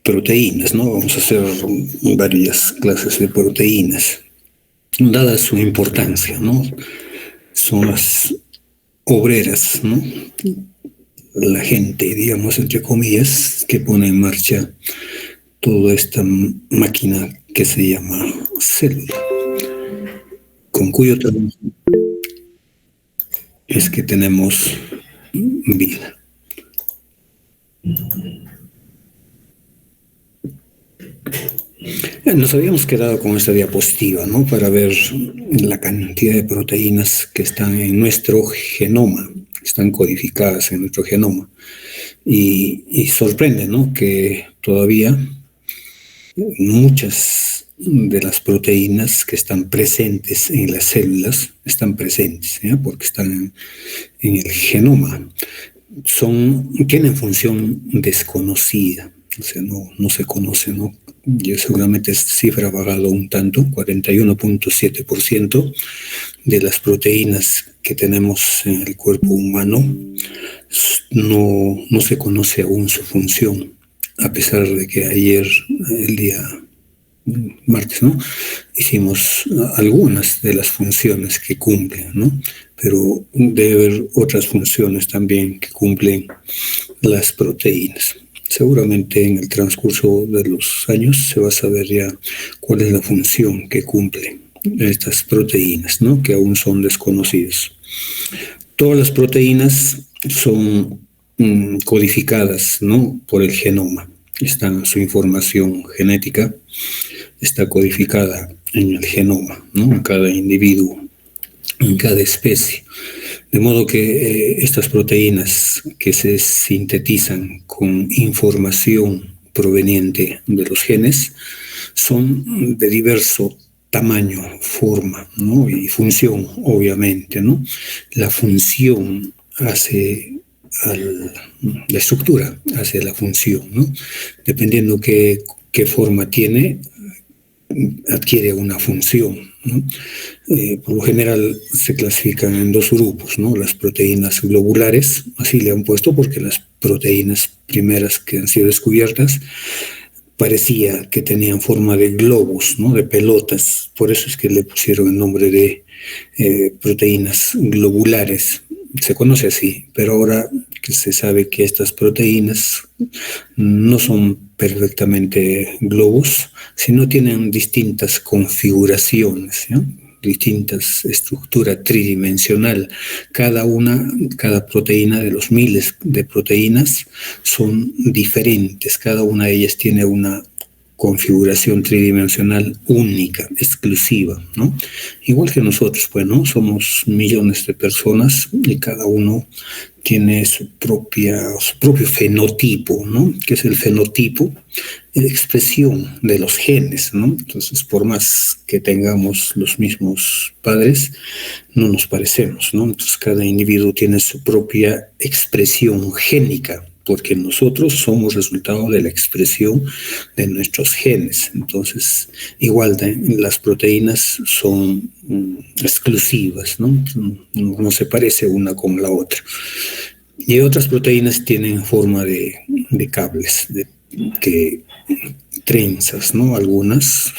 proteínas, ¿no? Vamos a hacer varias clases de proteínas, dada su importancia, ¿no? Son las obreras, ¿no? La gente, digamos, entre comillas, que pone en marcha toda esta máquina que se llama célula, con cuyo trabajo es que tenemos vida. Nos habíamos quedado con esta diapositiva, ¿no? Para ver la cantidad de proteínas que están en nuestro genoma, están codificadas en nuestro genoma. Y sorprende, ¿no? Que todavía muchas de las proteínas que están presentes en las células están presentes, ¿ya? Porque están en el genoma. Tienen función desconocida, o sea, no se conoce, ¿no? Yo seguramente esta cifra ha bajado un tanto, 41.7% de las proteínas que tenemos en el cuerpo humano no se conoce aún su función, a pesar de que ayer, el día martes, ¿no? Hicimos algunas de las funciones que cumplen, ¿no? Pero debe haber otras funciones también que cumplen las proteínas. Seguramente en el transcurso de los años se va a saber ya cuál es la función que cumplen estas proteínas, ¿no? Que aún son desconocidas. Todas las proteínas son codificadas, ¿no? Por el genoma. Su información genética está codificada en el genoma, ¿no? En cada individuo, en cada especie. De modo que estas proteínas que se sintetizan con información proveniente de los genes son de diverso tamaño, forma, ¿no? Y función, obviamente, ¿no? La función hace la estructura, hace la función, ¿no? Dependiendo qué forma tiene, adquiere una función, ¿no? Por lo general se clasifican en dos grupos, ¿no? Las proteínas globulares, así le han puesto porque las proteínas primeras que han sido descubiertas parecía que tenían forma de globos, ¿no? De pelotas, por eso es que le pusieron el nombre de proteínas globulares. Se conoce así, pero ahora que se sabe que estas proteínas no son perfectamente globos, sino tienen distintas configuraciones, ¿no? Distintas estructura tridimensional. Cada proteína de los miles de proteínas son diferentes. Cada una de ellas tiene una configuración tridimensional única, exclusiva, ¿no? Igual que nosotros, pues, ¿no? Somos millones de personas y cada uno tiene su propio fenotipo, ¿no? Que es el fenotipo, expresión de los genes, ¿no? Entonces, por más que tengamos los mismos padres, no nos parecemos, ¿no? Entonces, cada individuo tiene su propia expresión génica, porque nosotros somos resultado de la expresión de nuestros genes. Entonces, igual las proteínas son exclusivas, ¿no? No se parece una con la otra. Y otras proteínas tienen forma de cables, que trenzas, ¿no? Algunas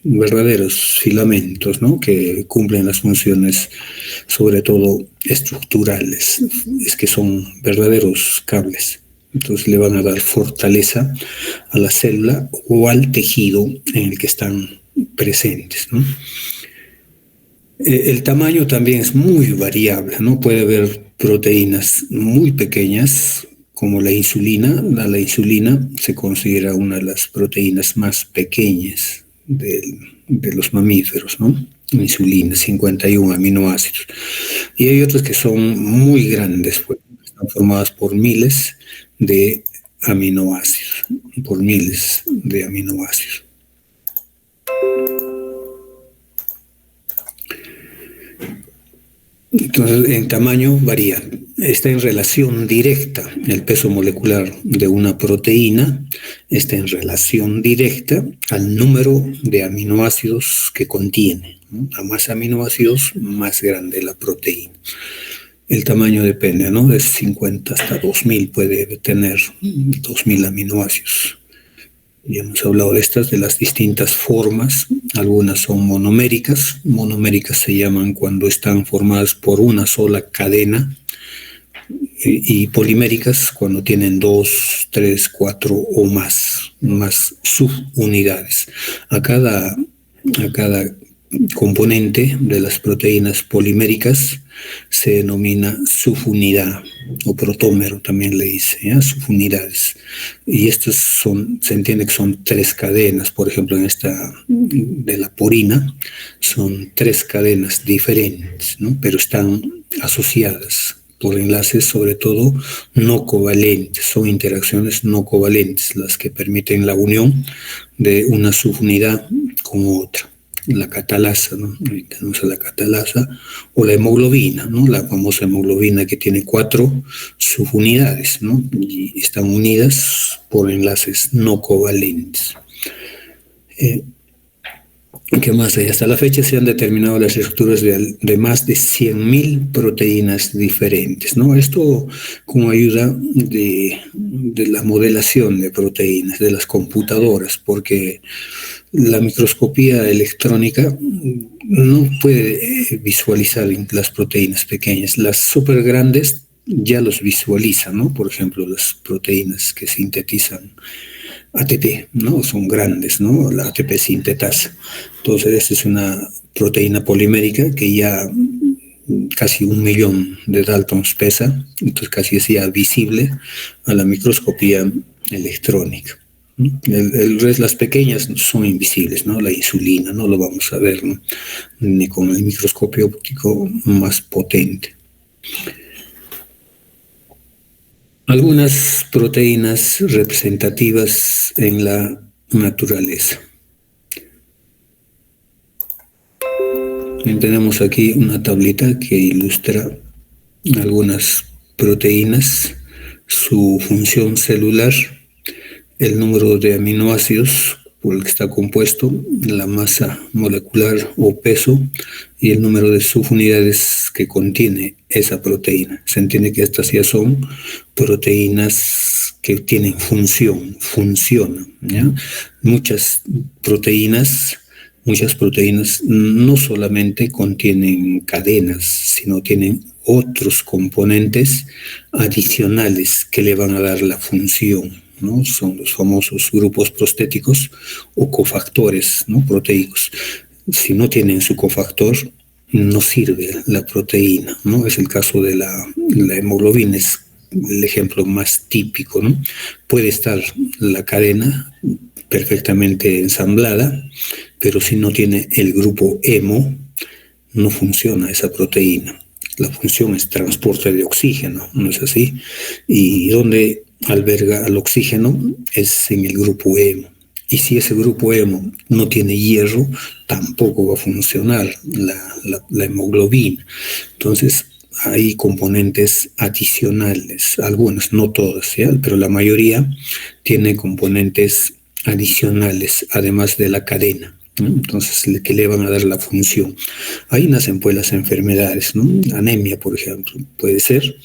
verdaderos filamentos, ¿no? Que cumplen las funciones, sobre todo estructurales, es que son verdaderos cables. Entonces le van a dar fortaleza a la célula o al tejido en el que están presentes, ¿no? El tamaño también es muy variable, ¿no? Puede haber proteínas muy pequeñas, como la insulina. La insulina se considera una de las proteínas más pequeñas de los mamíferos, ¿no? Insulina, 51 aminoácidos. Y hay otras que son muy grandes, pues, están formadas por miles de aminoácidos, por miles de aminoácidos. Entonces, en tamaño varía. Está en relación directa, el peso molecular de una proteína está en relación directa al número de aminoácidos que contiene, ¿no? A más aminoácidos, más grande la proteína. El tamaño depende, ¿no? De 50 hasta 2000 puede tener 2000 aminoácidos. Ya hemos hablado de estas, de las distintas formas. Algunas son monoméricas. Monoméricas se llaman cuando están formadas por una sola cadena, y poliméricas cuando tienen 2, 3, 4 o más subunidades. A cada componente de las proteínas poliméricas se denomina subunidad o protómero, también le dice, ¿ya? Subunidades. Y estas se entiende que son 3 cadenas. Por ejemplo, en esta de la porina son 3 cadenas diferentes, ¿no? Pero están asociadas por enlaces, sobre todo no covalentes. Son interacciones no covalentes las que permiten la unión de una subunidad con otra. La catalasa, ¿no? Tenemos la catalasa, o la hemoglobina, ¿no? La famosa hemoglobina que tiene 4 subunidades, ¿no? Y están unidas por enlaces no covalentes. ¿Qué más hay? Hasta la fecha se han determinado las estructuras de más de 100.000 proteínas diferentes, ¿no? Esto con ayuda de la modelación de proteínas, de las computadoras, porque la microscopía electrónica no puede visualizar las proteínas pequeñas. Las súper grandes ya los visualiza, ¿no? Por ejemplo, las proteínas que sintetizan ATP, ¿no? Son grandes, ¿no? La ATP sintetasa. Entonces, esta es una proteína polimérica que ya casi 1.000.000 de Daltons pesa, entonces casi es ya visible a la microscopía electrónica. Las pequeñas son invisibles, ¿no? La insulina no lo vamos a ver, ¿no? Ni con el microscopio óptico más potente. Algunas proteínas representativas en la naturaleza. Tenemos aquí una tablita que ilustra algunas proteínas, su función celular, el número de aminoácidos por el que está compuesto, la masa molecular o peso y el número de subunidades que contiene esa proteína. Se entiende que estas ya son proteínas que tienen funcionan, ¿ya? Muchas proteínas no solamente contienen cadenas, sino tienen otros componentes adicionales que le van a dar la función, ¿no? Son los famosos grupos prostéticos o cofactores, ¿no? Proteicos. Si no tienen su cofactor, no sirve la proteína, ¿no? Es el caso de la hemoglobina, es el ejemplo más típico, ¿no? Puede estar la cadena perfectamente ensamblada, pero si no tiene el grupo hemo, no funciona esa proteína. La función es transporte de oxígeno, ¿no es así? Y donde alberga al oxígeno es en el grupo hemo. Y si ese grupo hemo no tiene hierro, tampoco va a funcionar la hemoglobina. Entonces, hay componentes adicionales, algunas, no todas, ¿ya? Pero la mayoría tiene componentes adicionales, además de la cadena, ¿no? Entonces, que le van a dar la función. Ahí nacen pues las enfermedades, ¿no? Anemia, por ejemplo, puede ser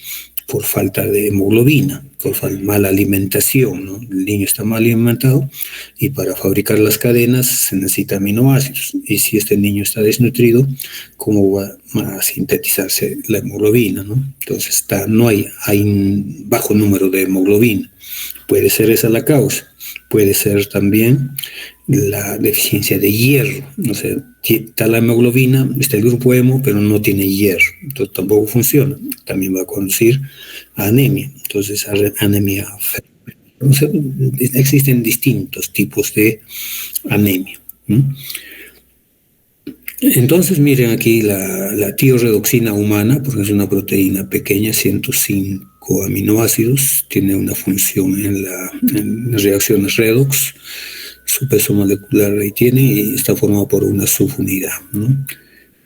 por falta de hemoglobina, por mala alimentación, ¿no? El niño está mal alimentado y para fabricar las cadenas se necesita aminoácidos. Y si este niño está desnutrido, ¿cómo va a sintetizarse la hemoglobina, ¿no? Entonces no hay un bajo número de hemoglobina. Puede ser esa la causa. Puede ser también la deficiencia de hierro. O sea, está la hemoglobina, está el grupo hemo, pero no tiene hierro. Entonces tampoco funciona. También va a conducir a anemia. Entonces, anemia. Entonces, existen distintos tipos de anemia. Entonces, miren aquí la tiorredoxina humana, porque es una proteína pequeña, 105 aminoácidos, tiene una función en las reacciones redox, su peso molecular ahí tiene y está formado por una subunidad, ¿no?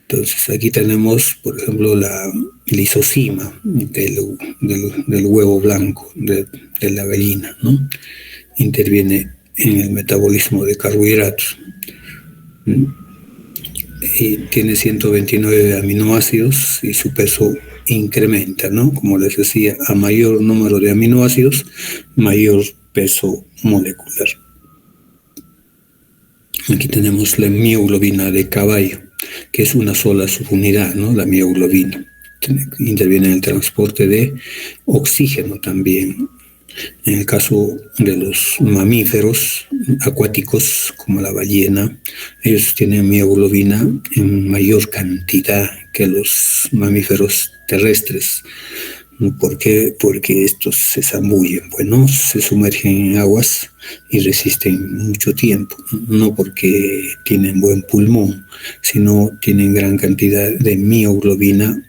Entonces, aquí tenemos, por ejemplo, la lisocima del huevo blanco de la gallina, ¿no? Interviene en el metabolismo de carbohidratos. Y tiene 129 aminoácidos y su peso incrementa, ¿no? Como les decía, a mayor número de aminoácidos, mayor peso molecular. Aquí tenemos la mioglobina de caballo, que es una sola subunidad, ¿no? La mioglobina. Interviene en el transporte de oxígeno también. En el caso de los mamíferos acuáticos, como la ballena, ellos tienen mioglobina en mayor cantidad que los mamíferos terrestres. ¿Por qué? Porque estos se zambullen, bueno, se sumergen en aguas y resisten mucho tiempo, no porque tienen buen pulmón, sino tienen gran cantidad de mioglobina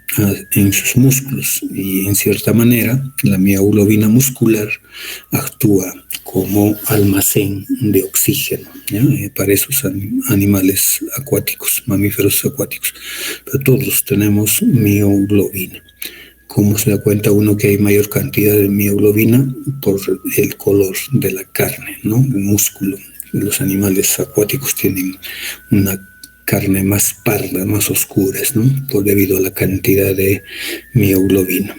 en sus músculos y en cierta manera la mioglobina muscular actúa como almacén de oxígeno, ¿ya? Para esos animales acuáticos, mamíferos acuáticos. Pero todos tenemos mioglobina. ¿Cómo se da cuenta uno que hay mayor cantidad de mioglobina? Por el color de la carne, ¿no? El músculo. Los animales acuáticos tienen una carne más parda, más oscuras, ¿no? Debido a la cantidad de mioglobina.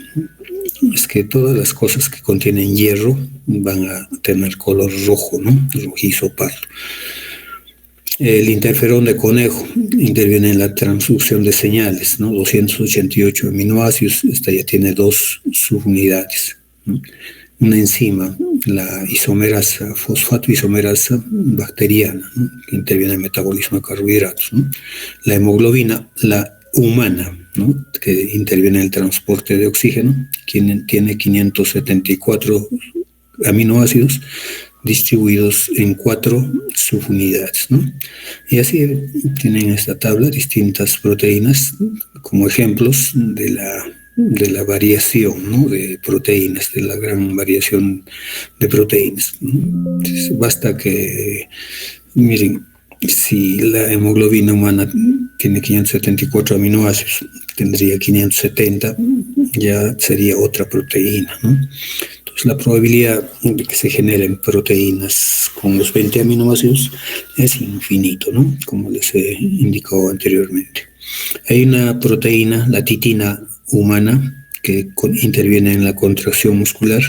Es que todas las cosas que contienen hierro van a tener color rojo, ¿no? Rojizo pardo. El interferón de conejo interviene en la transducción de señales, ¿no? 288 aminoácidos, esta ya tiene 2 subunidades, ¿no? Una enzima, la isomerasa, fosfato isomerasa bacteriana, ¿no? Que interviene en el metabolismo de carbohidratos, ¿no? La hemoglobina, la humana, ¿no? Que interviene en el transporte de oxígeno, tiene 574 aminoácidos, distribuidos en 4 subunidades, ¿no? Y así tienen en esta tabla distintas proteínas como ejemplos de la variación, ¿no? De proteínas, de la gran variación de proteínas, ¿no? Entonces, basta que, miren, si la hemoglobina humana tiene 574 aminoácidos, tendría 570, ya sería otra proteína, ¿no? La probabilidad de que se generen proteínas con los 20 aminoácidos es infinito, ¿no? Como les he indicado anteriormente. Hay una proteína, la titina humana, que interviene en la contracción muscular.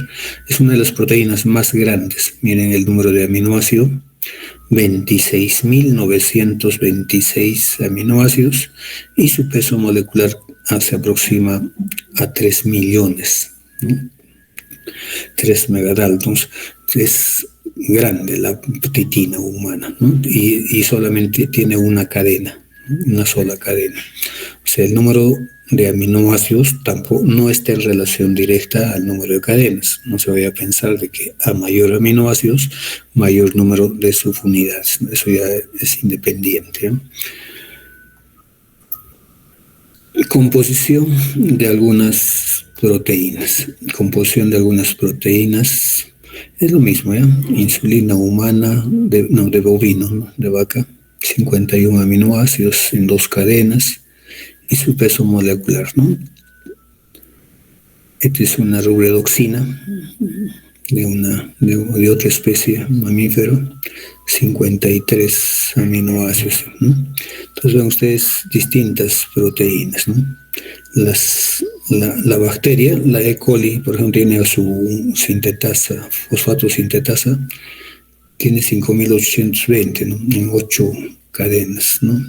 Es una de las proteínas más grandes. Miren el número de aminoácidos. 26.926 aminoácidos y su peso molecular se aproxima a 3 millones, ¿no? 3 megadaltons. Es grande la titina humana, ¿no? Y solamente tiene una cadena, una sola cadena. O sea, el número de aminoácidos tampoco no está en relación directa al número de cadenas. No se vaya a pensar de que a mayor aminoácidos, mayor número de subunidades. Eso ya es independiente, ¿no? Composición de algunas proteínas. Composición de algunas proteínas es lo mismo, ¿ya? Insulina humana, de bovino, ¿no? De vaca, 51 aminoácidos en 2 cadenas y su peso molecular, ¿no? Esta es una rubidoxina de otra especie, mamífero, 53 aminoácidos, ¿no? Entonces ven ustedes distintas proteínas, ¿no? La bacteria, la E. coli, por ejemplo, tiene su sintetasa, fosfato sintetasa, tiene 5.820, ¿no? En 8 cadenas, ¿no?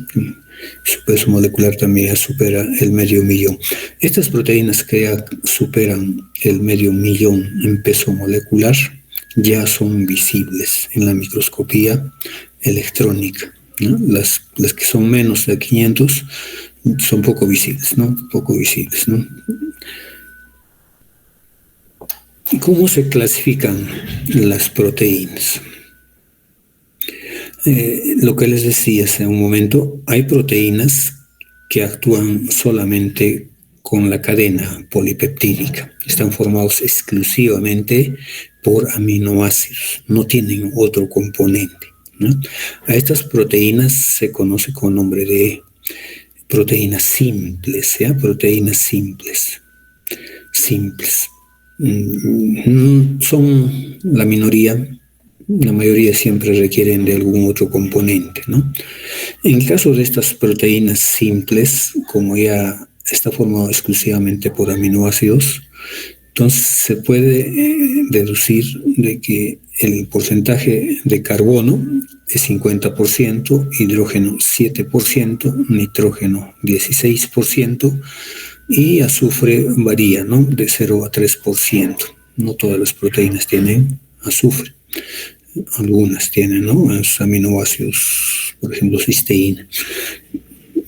Su peso molecular también ya supera el 500.000. Estas proteínas que ya superan el 500.000 en peso molecular ya son visibles en la microscopía electrónica, ¿no? Las que son menos de 500 son poco visibles, ¿no? Poco visibles, ¿no? ¿Cómo se clasifican las proteínas? Lo que les decía hace un momento, hay proteínas que actúan solamente con la cadena polipeptídica. Están formados exclusivamente por aminoácidos, no tienen otro componente, ¿no? A estas proteínas se conoce con nombre de proteínas simples, ¿ya? Proteínas simples. Son la minoría. La mayoría siempre requieren de algún otro componente, ¿no? En el caso de estas proteínas simples, como ya está formado exclusivamente por aminoácidos, entonces se puede deducir de que el porcentaje de carbono es 50%, hidrógeno 7%, nitrógeno 16%, y azufre varía, ¿no? De 0 a 3%. No todas las proteínas tienen azufre. Algunas tienen, ¿no? Los aminoácidos, por ejemplo, cisteína.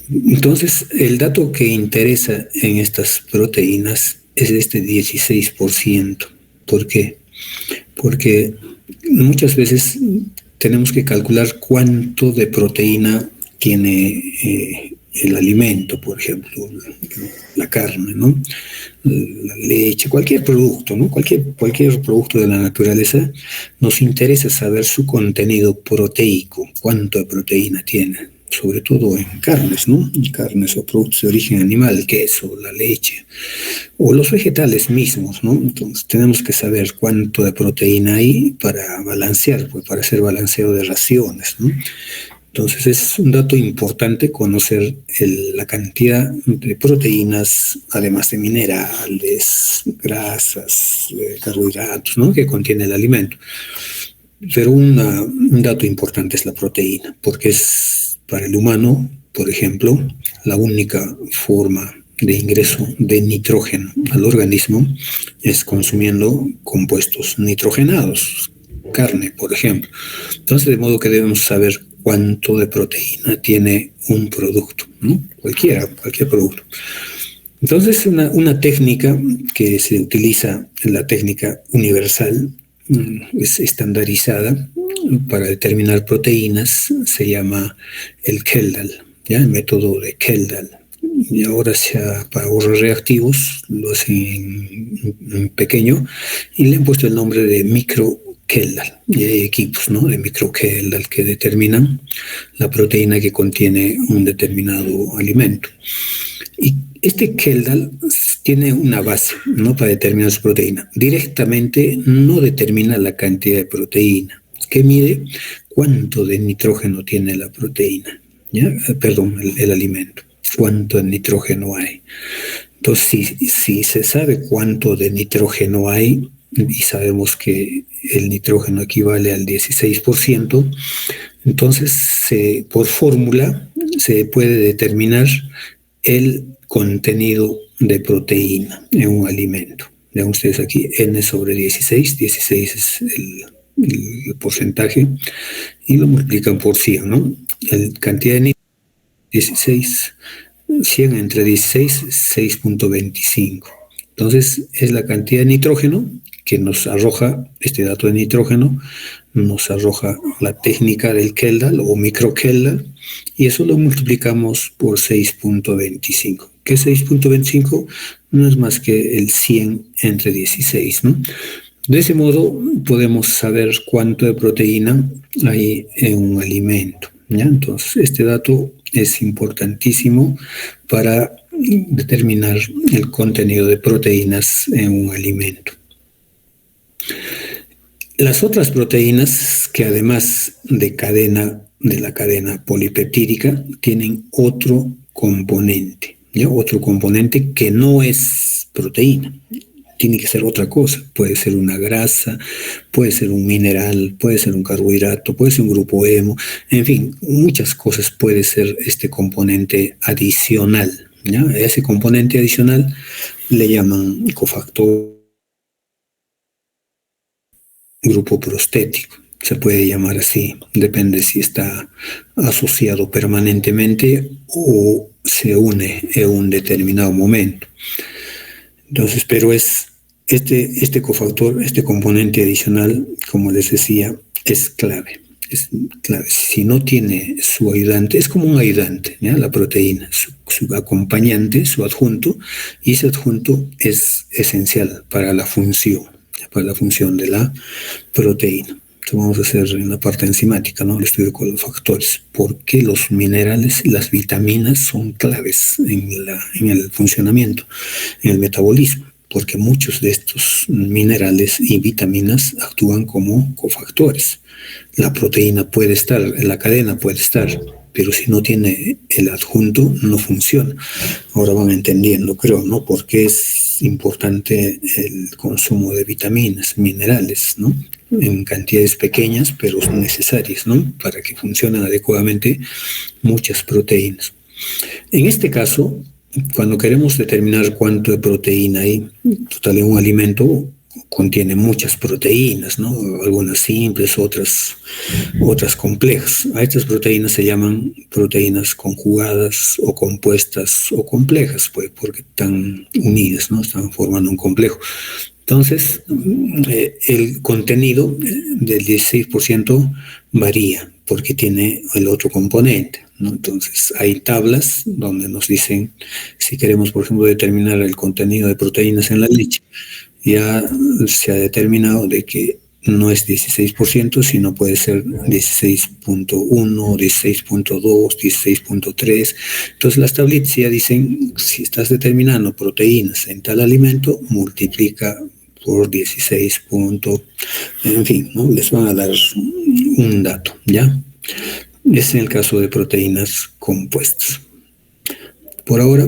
Entonces, el dato que interesa en estas proteínas es este 16%. ¿Por qué? Porque muchas veces tenemos que calcular cuánto de proteína tiene el alimento, por ejemplo, la carne, ¿no? La leche, cualquier producto, ¿no? Cualquier producto de la naturaleza, nos interesa saber su contenido proteico, cuánto de proteína tiene, sobre todo en carnes, ¿no? Carnes o productos de origen animal, el queso, la leche, o los vegetales mismos, ¿no? Entonces tenemos que saber cuánto de proteína hay para balancear, pues para hacer balanceo de raciones, ¿no? Entonces es un dato importante conocer la cantidad de proteínas, además de minerales, grasas, carbohidratos, ¿no? Que contiene el alimento. Pero un dato importante es la proteína, porque es para el humano, por ejemplo, la única forma de ingreso de nitrógeno al organismo es consumiendo compuestos nitrogenados, carne, por ejemplo. Entonces, de modo que debemos saber cuánto de proteína tiene un producto, ¿no? Cualquier producto. Entonces, una técnica que se utiliza, la técnica universal, es estandarizada para determinar proteínas, se llama el Kjeldahl, ¿ya? El método de Kjeldahl. Y ahora para ahorrar reactivos lo hacen en pequeño y le han puesto el nombre de micro-Kjeldahl. Y hay equipos, ¿no? De micro-Kjeldahl que determinan la proteína que contiene un determinado alimento. Y este Kjeldahl tiene una base, ¿no? Para determinar su proteína. Directamente no determina la cantidad de proteína, que mide cuánto de nitrógeno tiene la proteína, ¿ya? Perdón, el alimento, cuánto de nitrógeno hay. Entonces, si se sabe cuánto de nitrógeno hay, y sabemos que el nitrógeno equivale al 16%, entonces por fórmula se puede determinar el contenido de proteína en un alimento. Vean ustedes aquí, N sobre 16, 16 es el porcentaje, y lo multiplican por 100, ¿no? La cantidad de 16, 100 entre 16, 6.25. Entonces, es la cantidad de nitrógeno que nos arroja, este dato de nitrógeno, nos arroja la técnica del Kjeldahl o micro-Kjeldahl, y eso lo multiplicamos por 6.25. ¿Qué es 6.25? No es más que el 100 entre 16, ¿no? De ese modo podemos saber cuánto de proteína hay en un alimento, ¿ya? Entonces, este dato es importantísimo para determinar el contenido de proteínas en un alimento. Las otras proteínas, que además de la cadena polipeptídica, tienen otro componente, ¿ya? Otro componente que no es proteína. Tiene que ser otra cosa. Puede ser una grasa, puede ser un mineral, puede ser un carbohidrato, puede ser un grupo hemo. En fin, muchas cosas puede ser este componente adicional, ¿ya? A ese componente adicional le llaman cofactor, grupo prostético. Se puede llamar así, depende si está asociado permanentemente o se une en un determinado momento. Entonces, pero este cofactor, este componente adicional, como les decía, es clave. Es clave. Si no tiene su ayudante, es como un ayudante, ¿ya? La proteína, su acompañante, su adjunto, y ese adjunto es esencial para la función de la proteína. Esto vamos a hacer en la parte enzimática, ¿no? El estudio de cofactores. ¿Por qué los minerales, las vitaminas son claves en el funcionamiento, en el metabolismo? Porque muchos de estos minerales y vitaminas actúan como cofactores. La proteína puede estar, la cadena puede estar, pero si no tiene el adjunto, no funciona. Ahora van entendiendo, creo, ¿no? Porque es importante el consumo de vitaminas, minerales, ¿no? en cantidades pequeñas, pero son necesarias, ¿no? Para que funcionen adecuadamente muchas proteínas. En este caso, cuando queremos determinar cuánto de proteína hay, total, en un alimento contiene muchas proteínas, ¿no? Algunas simples, otras complejas. A estas proteínas se llaman proteínas conjugadas o compuestas o complejas, pues, porque están unidas, ¿no? Están formando un complejo. Entonces, el contenido del 16% varía porque tiene el otro componente, ¿no? Entonces, hay tablas donde nos dicen, si queremos, por ejemplo, determinar el contenido de proteínas en la leche, ya se ha determinado de que no es 16%, sino puede ser 16.1, 16.2, 16.3. Entonces las tablitas ya dicen, si estás determinando proteínas en tal alimento, multiplica por 16 punto, en fin, ¿no? Les van a dar un dato, ¿ya? Es en el caso de proteínas compuestas. Por ahora,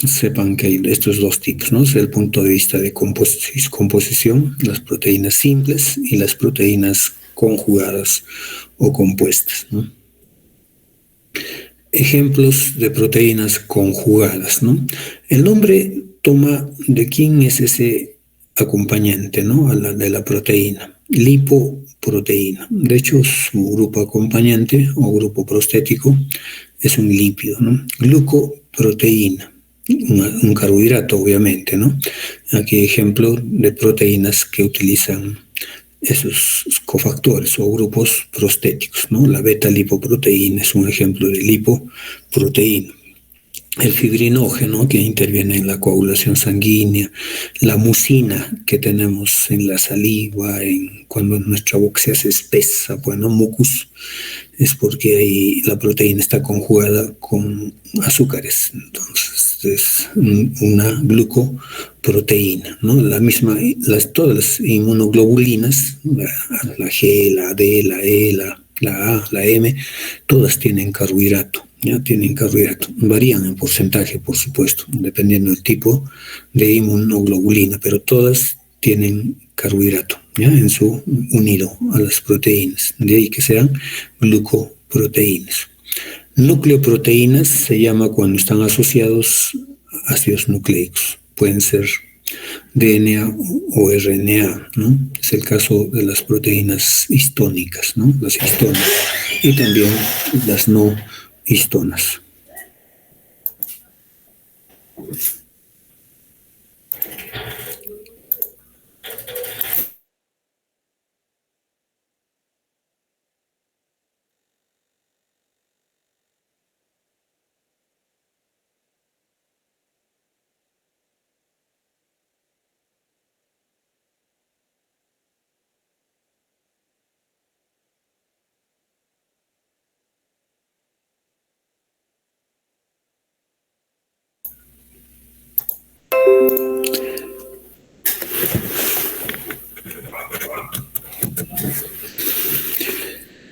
sepan que hay estos dos tipos, ¿no? Desde el punto de vista de composición, las proteínas simples y las proteínas conjugadas o compuestas, ¿no? Ejemplos de proteínas conjugadas, ¿no? El nombre toma de quién es ese acompañante, ¿no? De la proteína, lipoproteína. De hecho, su grupo acompañante o grupo prostético es un lípido, ¿no? Glucoproteína, un carbohidrato, obviamente, ¿no? Aquí hay ejemplos de proteínas que utilizan esos cofactores o grupos prostéticos, ¿no? La beta-lipoproteína es un ejemplo de lipoproteína. El fibrinógeno, que interviene en la coagulación sanguínea, la mucina que tenemos en la saliva, cuando nuestra boca se hace espesa, bueno, mucus, es porque ahí la proteína está conjugada con azúcares. Entonces es una glucoproteína, ¿no? La misma, todas las inmunoglobulinas, la G, la D, la E, la A, la M, todas tienen carbohidrato. Ya tienen carbohidrato. Varían en porcentaje, por supuesto, dependiendo del tipo de inmunoglobulina, pero todas tienen carbohidrato, ¿ya? En su unido a las proteínas. De ahí que sean glucoproteínas. Nucleoproteínas se llama cuando están asociados a ácidos nucleicos. Pueden ser DNA o RNA, ¿no? Es el caso de las proteínas histónicas, ¿no? Las histonas. Y también las no histonas.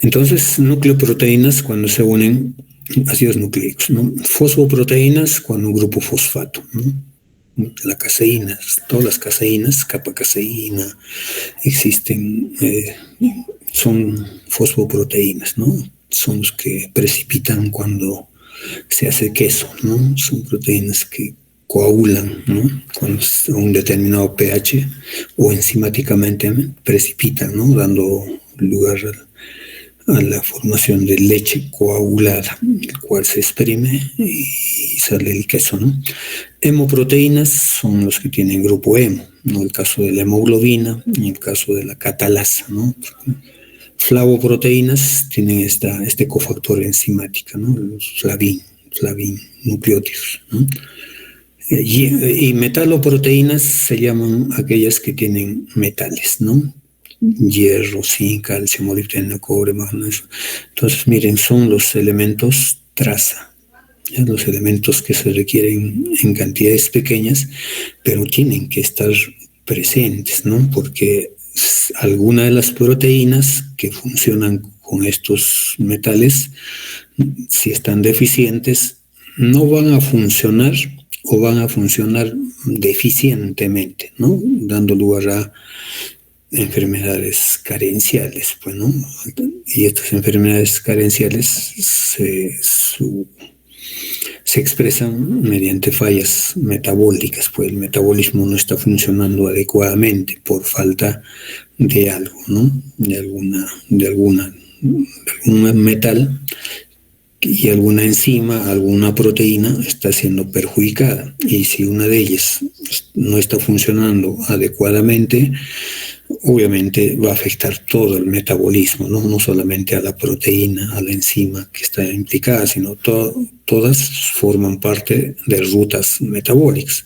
Entonces, nucleoproteínas cuando se unen ácidos nucleicos, ¿no? Fosfoproteínas cuando un grupo fosfato, ¿no? La caseína, todas las caseínas, capacaseína, existen, son fosfoproteínas, ¿no? Son los que precipitan cuando se hace queso, ¿no? Son proteínas que coagulan, ¿no? Cuando a un determinado pH o enzimáticamente precipitan, ¿no? Dando lugar a la formación de leche coagulada, el cual se exprime y sale el queso, ¿no? Hemoproteínas son los que tienen grupo hemo, ¿no? El caso de la hemoglobina y el caso de la catalasa, ¿no? Flavoproteínas tienen este cofactor enzimático, ¿no? Los flavin nucleótidos, ¿no? Y metaloproteínas se llaman aquellas que tienen metales, ¿no? Hierro, zinc, calcio, molibdeno, cobre, magnesio. Entonces, miren, son los elementos traza, ¿ya? Los elementos que se requieren en cantidades pequeñas, pero tienen que estar presentes, ¿no? Porque algunas de las proteínas que funcionan con estos metales, si están deficientes, no van a funcionar o van a funcionar deficientemente, ¿no? Dando lugar a enfermedades carenciales, pues, ¿no? Y estas enfermedades carenciales se expresan mediante fallas metabólicas, pues el metabolismo no está funcionando adecuadamente por falta de algo, ¿no? De algún metal y alguna enzima, alguna proteína está siendo perjudicada. Y si una de ellas no está funcionando adecuadamente, obviamente va a afectar todo el metabolismo, ¿no? No solamente a la proteína, a la enzima que está implicada, sino todas forman parte de rutas metabólicas.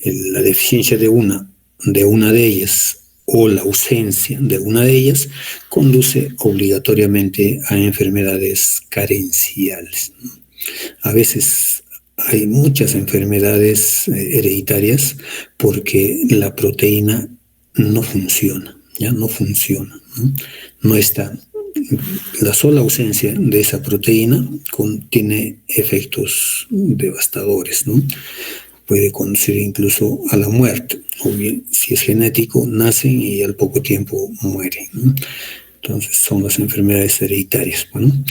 La deficiencia de una de ellas o la ausencia de una de ellas conduce obligatoriamente a enfermedades carenciales, ¿no? A veces hay muchas enfermedades hereditarias porque la proteína no funciona, ya no funciona, ¿no? No está. La sola ausencia de esa proteína tiene efectos devastadores, ¿no? Puede conducir incluso a la muerte, o bien, si es genético, nacen y al poco tiempo mueren, ¿no? Entonces son las enfermedades hereditarias, ¿no?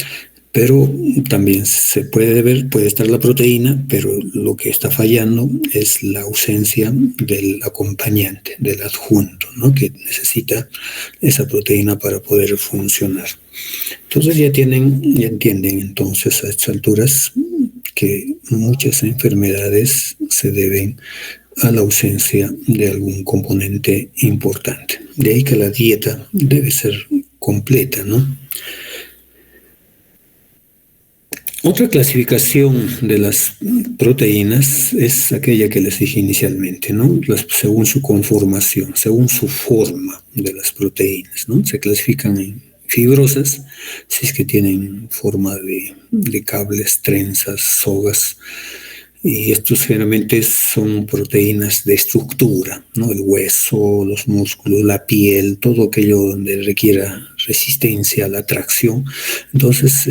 Pero también se puede ver, puede estar la proteína, pero lo que está fallando es la ausencia del acompañante, del adjunto, ¿no? Que necesita esa proteína para poder funcionar. Entonces ya entienden entonces a estas alturas que muchas enfermedades se deben a la ausencia de algún componente importante. De ahí que la dieta debe ser completa, ¿no? Otra clasificación de las proteínas es aquella que les dije inicialmente, ¿no? Según su conformación, según su forma de las proteínas, ¿no? Se clasifican en fibrosas, si es que tienen forma de cables, trenzas, sogas, y estos generalmente son proteínas de estructura, ¿no? El hueso, los músculos, la piel, todo aquello donde requiera resistencia a la tracción. Entonces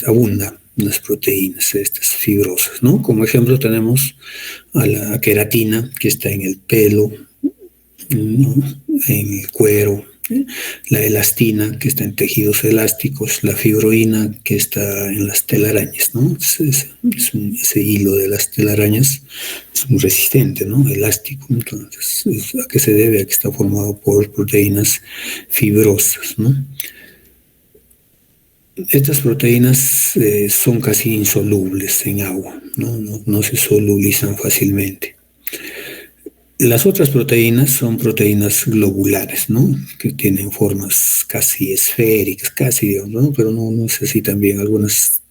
abundan las proteínas, estas fibrosas, ¿no? Como ejemplo tenemos a la queratina, que está en el pelo, ¿no? En el cuero, la elastina, que está en tejidos elásticos, la fibroína, que está en las telarañas, ¿no? Ese hilo de las telarañas es muy resistente, ¿no? Elástico. Entonces, ¿a qué se debe? A que está formado por proteínas fibrosas, ¿no? Estas proteínas son casi insolubles en agua, ¿no? No se solubilizan fácilmente. Las otras proteínas son proteínas globulares, ¿no? Que tienen formas casi esféricas, casi, digamos, ¿no? Pero no sé si también algunas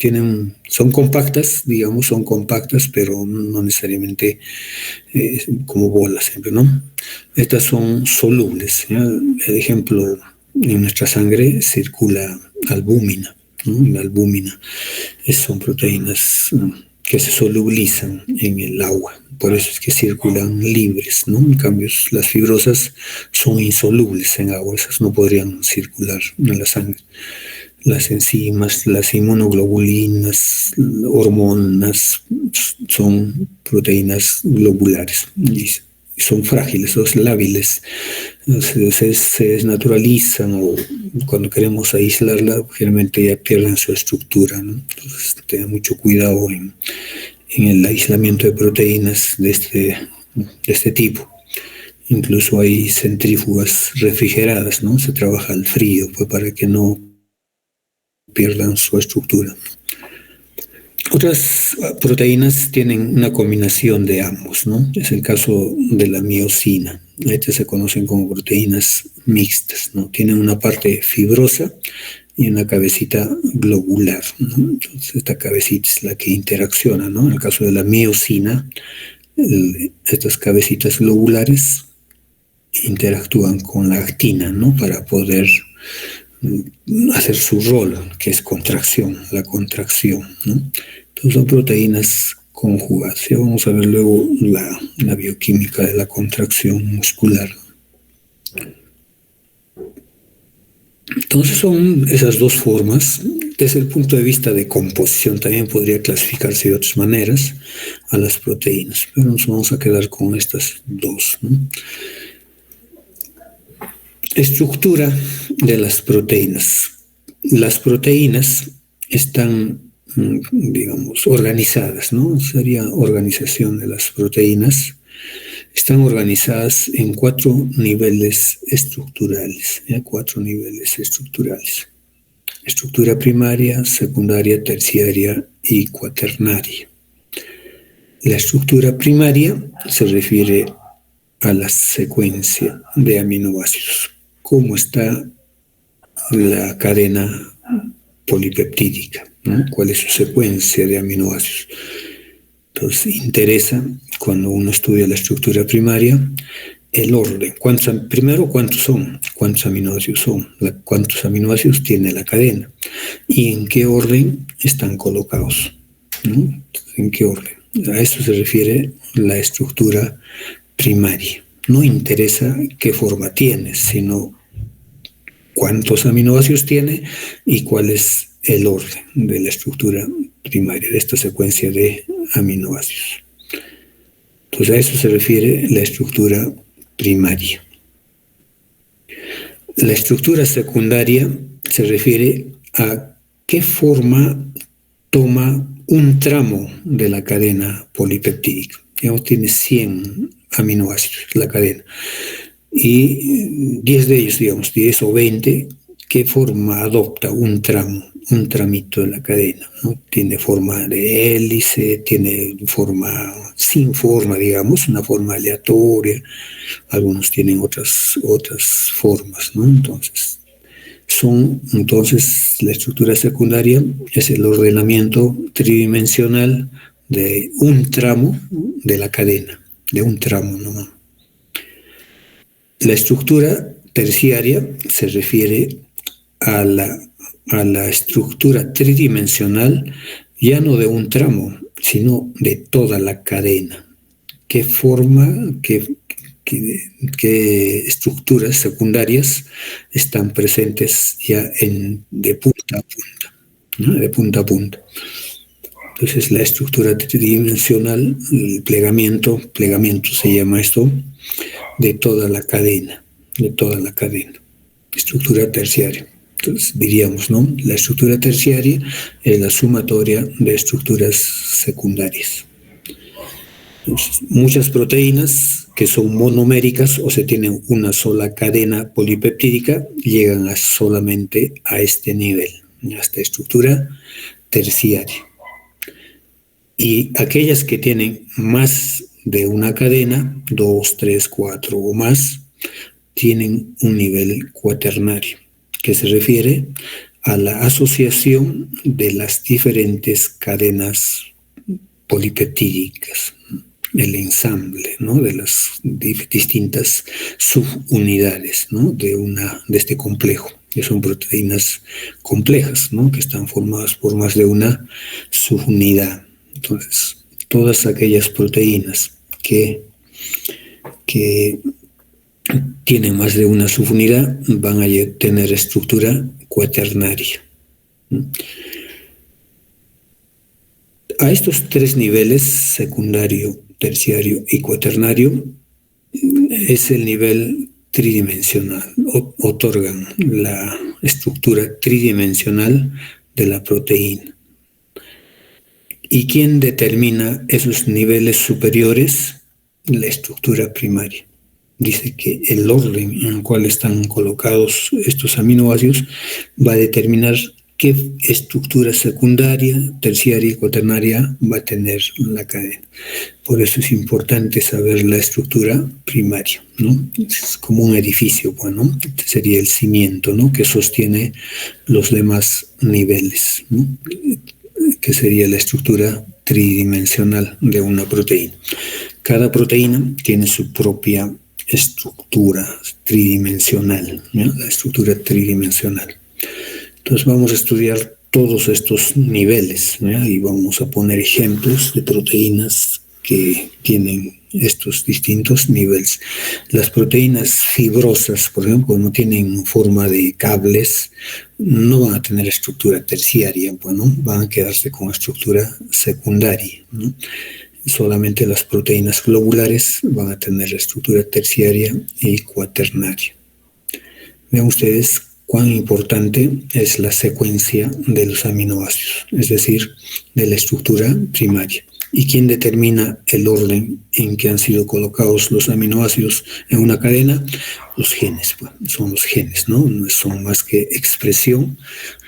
son compactas, digamos, son compactas, pero no necesariamente como bolas siempre, ¿no? Estas son solubles, ¿ya? Por ejemplo, en nuestra sangre circula albúmina, ¿no? La albúmina son proteínas que se solubilizan en el agua, por eso es que circulan libres, ¿no? En cambio, las fibrosas son insolubles en agua, esas no podrían circular en la sangre. Las enzimas, las inmunoglobulinas, hormonas, son proteínas globulares y son frágiles, son lábiles, se desnaturalizan o cuando queremos aislarla, generalmente ya pierden su estructura, ¿no? Entonces, tener mucho cuidado en el aislamiento de proteínas de este tipo. Incluso hay centrífugas refrigeradas, ¿no? Se trabaja al frío, pues, para que no pierdan su estructura. Otras proteínas tienen una combinación de ambos, ¿no? Es el caso de la miosina. Estas se conocen como proteínas mixtas, ¿no? Tienen una parte fibrosa y una cabecita globular, ¿no? Entonces, esta cabecita es la que interacciona, ¿no? En el caso de la miosina, estas cabecitas globulares interactúan con la actina, ¿no? Para poder hacer su rol, que es la contracción, ¿no? Entonces son proteínas conjugadas. Ya vamos a ver luego la bioquímica de la contracción muscular. Entonces son esas dos formas. Desde el punto de vista de composición también podría clasificarse de otras maneras a las proteínas, pero nos vamos a quedar con estas dos, ¿no? Estructura de las proteínas. Las proteínas están, digamos, organizadas, ¿no? Sería organización de las proteínas. Están organizadas en 4 niveles estructurales, ¿ya? 4 niveles estructurales. Estructura primaria, secundaria, terciaria y cuaternaria. La estructura primaria se refiere a la secuencia de aminoácidos. ¿Cómo está la cadena polipeptídica? ¿No? ¿Cuál es su secuencia de aminoácidos? Entonces, interesa, cuando uno estudia la estructura primaria, el orden. Primero, ¿cuántos son? ¿Cuántos aminoácidos son? ¿Cuántos aminoácidos tiene la cadena? ¿Y en qué orden están colocados? ¿No? ¿En qué orden? A esto se refiere la estructura primaria. No interesa qué forma tiene, sino cuántos aminoácidos tiene y cuál es el orden de la estructura primaria, de esta secuencia de aminoácidos. Entonces a eso se refiere la estructura primaria. La estructura secundaria se refiere a qué forma toma un tramo de la cadena polipeptídica. Digamos, tiene 100 aminoácidos la cadena. Y 10 de ellos, digamos, 10 o 20, ¿qué forma adopta un tramo, un tramito de la cadena? ¿No? Tiene forma de hélice, tiene forma sin forma, digamos, una forma aleatoria. Algunos tienen otras formas, ¿no? Entonces, la estructura secundaria es el ordenamiento tridimensional de un tramo de la cadena, de un tramo nomás. La estructura terciaria se refiere a la estructura tridimensional, ya no de un tramo, sino de toda la cadena. ¿Qué forma, qué estructuras secundarias están presentes ya de punta a punta, ¿no? De punta a punta? Entonces, la estructura tridimensional, el plegamiento se llama esto, de toda la cadena, estructura terciaria. Entonces, diríamos, ¿no? La estructura terciaria es la sumatoria de estructuras secundarias. Entonces, muchas proteínas que son monoméricas, o sea, tienen una sola cadena polipeptídica, llegan solamente a este nivel, a esta estructura terciaria. Y aquellas que tienen más de una cadena, 2, 3, 4 o más, tienen un nivel cuaternario, que se refiere a la asociación de las diferentes cadenas polipeptídicas, el ensamble, ¿no? De las distintas subunidades, ¿no? de este complejo, que son proteínas complejas, ¿no? Que están formadas por más de una subunidad. Entonces, todas aquellas proteínas que tienen más de una subunidad van a tener estructura cuaternaria. A estos 3 niveles, secundario, terciario y cuaternario, es el nivel tridimensional, otorgan la estructura tridimensional de la proteína. ¿Y quién determina esos niveles superiores? La estructura primaria. Dice que el orden en el cual están colocados estos aminoácidos va a determinar qué estructura secundaria, terciaria y cuaternaria va a tener la cadena. Por eso es importante saber la estructura primaria, ¿no? Es como un edificio, bueno, este sería el cimiento, ¿no? Que sostiene los demás niveles, ¿no? Que sería la estructura tridimensional de una proteína. Cada proteína tiene su propia estructura tridimensional, ¿no? La estructura tridimensional. Entonces vamos a estudiar todos estos niveles, ¿no? Y vamos a poner ejemplos de proteínas que tienen estos distintos niveles. Las proteínas fibrosas, por ejemplo, no tienen forma de cables, no van a tener estructura terciaria, bueno, van a quedarse con estructura secundaria, ¿no? Solamente las proteínas globulares van a tener estructura terciaria y cuaternaria. Vean ustedes cuán importante es la secuencia de los aminoácidos, es decir, de la estructura primaria. ¿Y quién determina el orden en que han sido colocados los aminoácidos en una cadena? Los genes, bueno, son los genes, ¿no? No son más que expresión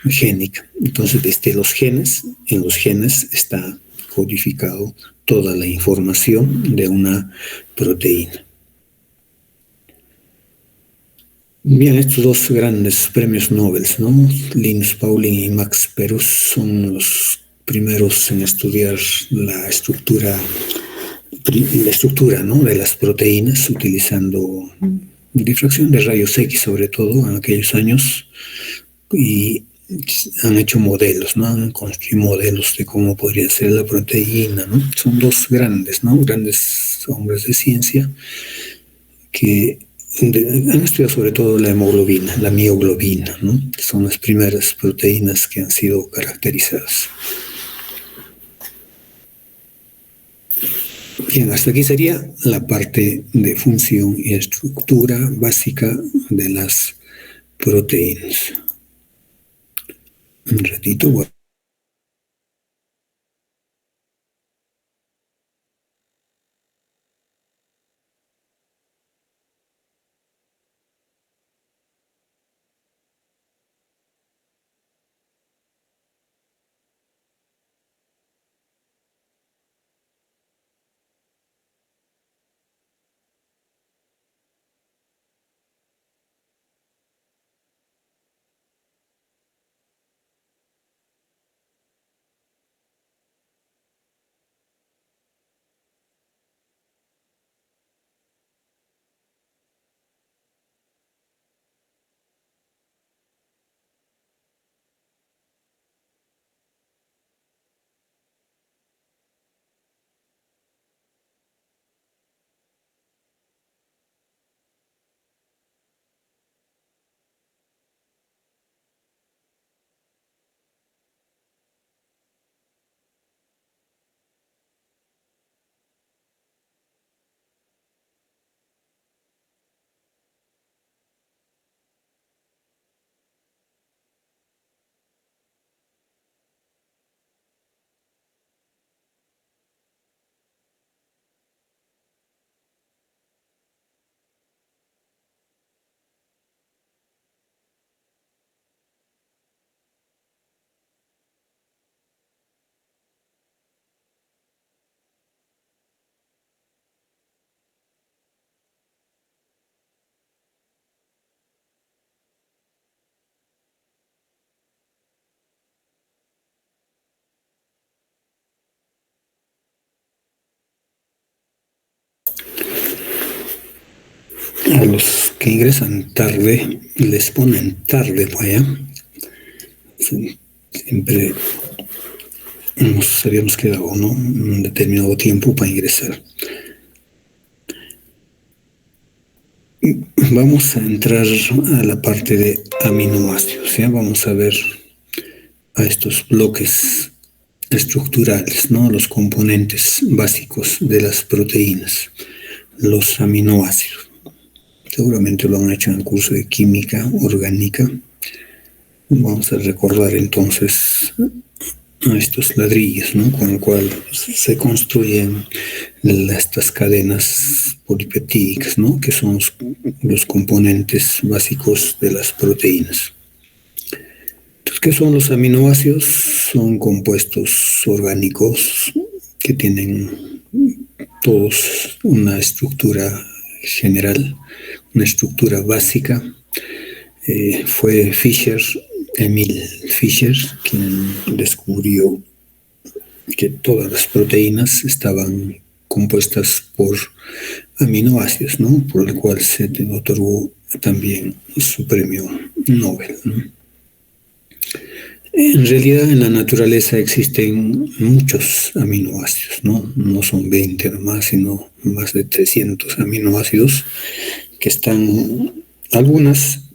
génica. Entonces, desde los genes, en los genes está codificado toda la información de una proteína. Bien, estos dos grandes premios Nobel, ¿no? Linus Pauling y Max Perutz, son los primeros en estudiar la estructura, ¿no?, de las proteínas utilizando difracción de rayos X, sobre todo en aquellos años, y han hecho modelos, ¿no? Han construido modelos de cómo podría ser la proteína, ¿no? Son dos grandes, ¿no? Grandes hombres de ciencia que han estudiado sobre todo la hemoglobina, la mioglobina, ¿no? Que son las primeras proteínas que han sido caracterizadas. Bien, hasta aquí sería la parte de función y estructura básica de las proteínas. Un ratito, bueno. A los que ingresan tarde, les ponen tarde, vaya. Siempre nos habíamos quedado, ¿no?, un determinado tiempo para ingresar. Vamos a entrar a la parte de aminoácidos, ¿ya? Vamos a ver a estos bloques estructurales, ¿no?, los componentes básicos de las proteínas, los aminoácidos. Seguramente lo han hecho en el curso de química orgánica. Vamos a recordar entonces a estos ladrillos, ¿no?, con el cual se construyen estas cadenas polipeptídicas, ¿no?, que son los componentes básicos de las proteínas. Entonces, ¿qué son los aminoácidos? Son compuestos orgánicos que tienen todos una estructura general, una estructura básica. Fue Emil Fischer, quien descubrió que todas las proteínas estaban compuestas por aminoácidos, ¿no?, por el cual se otorgó también su premio Nobel, ¿no? En realidad, en la naturaleza existen muchos aminoácidos, ¿no? No son 20 nomás, sino más de 300 aminoácidos que están, algunas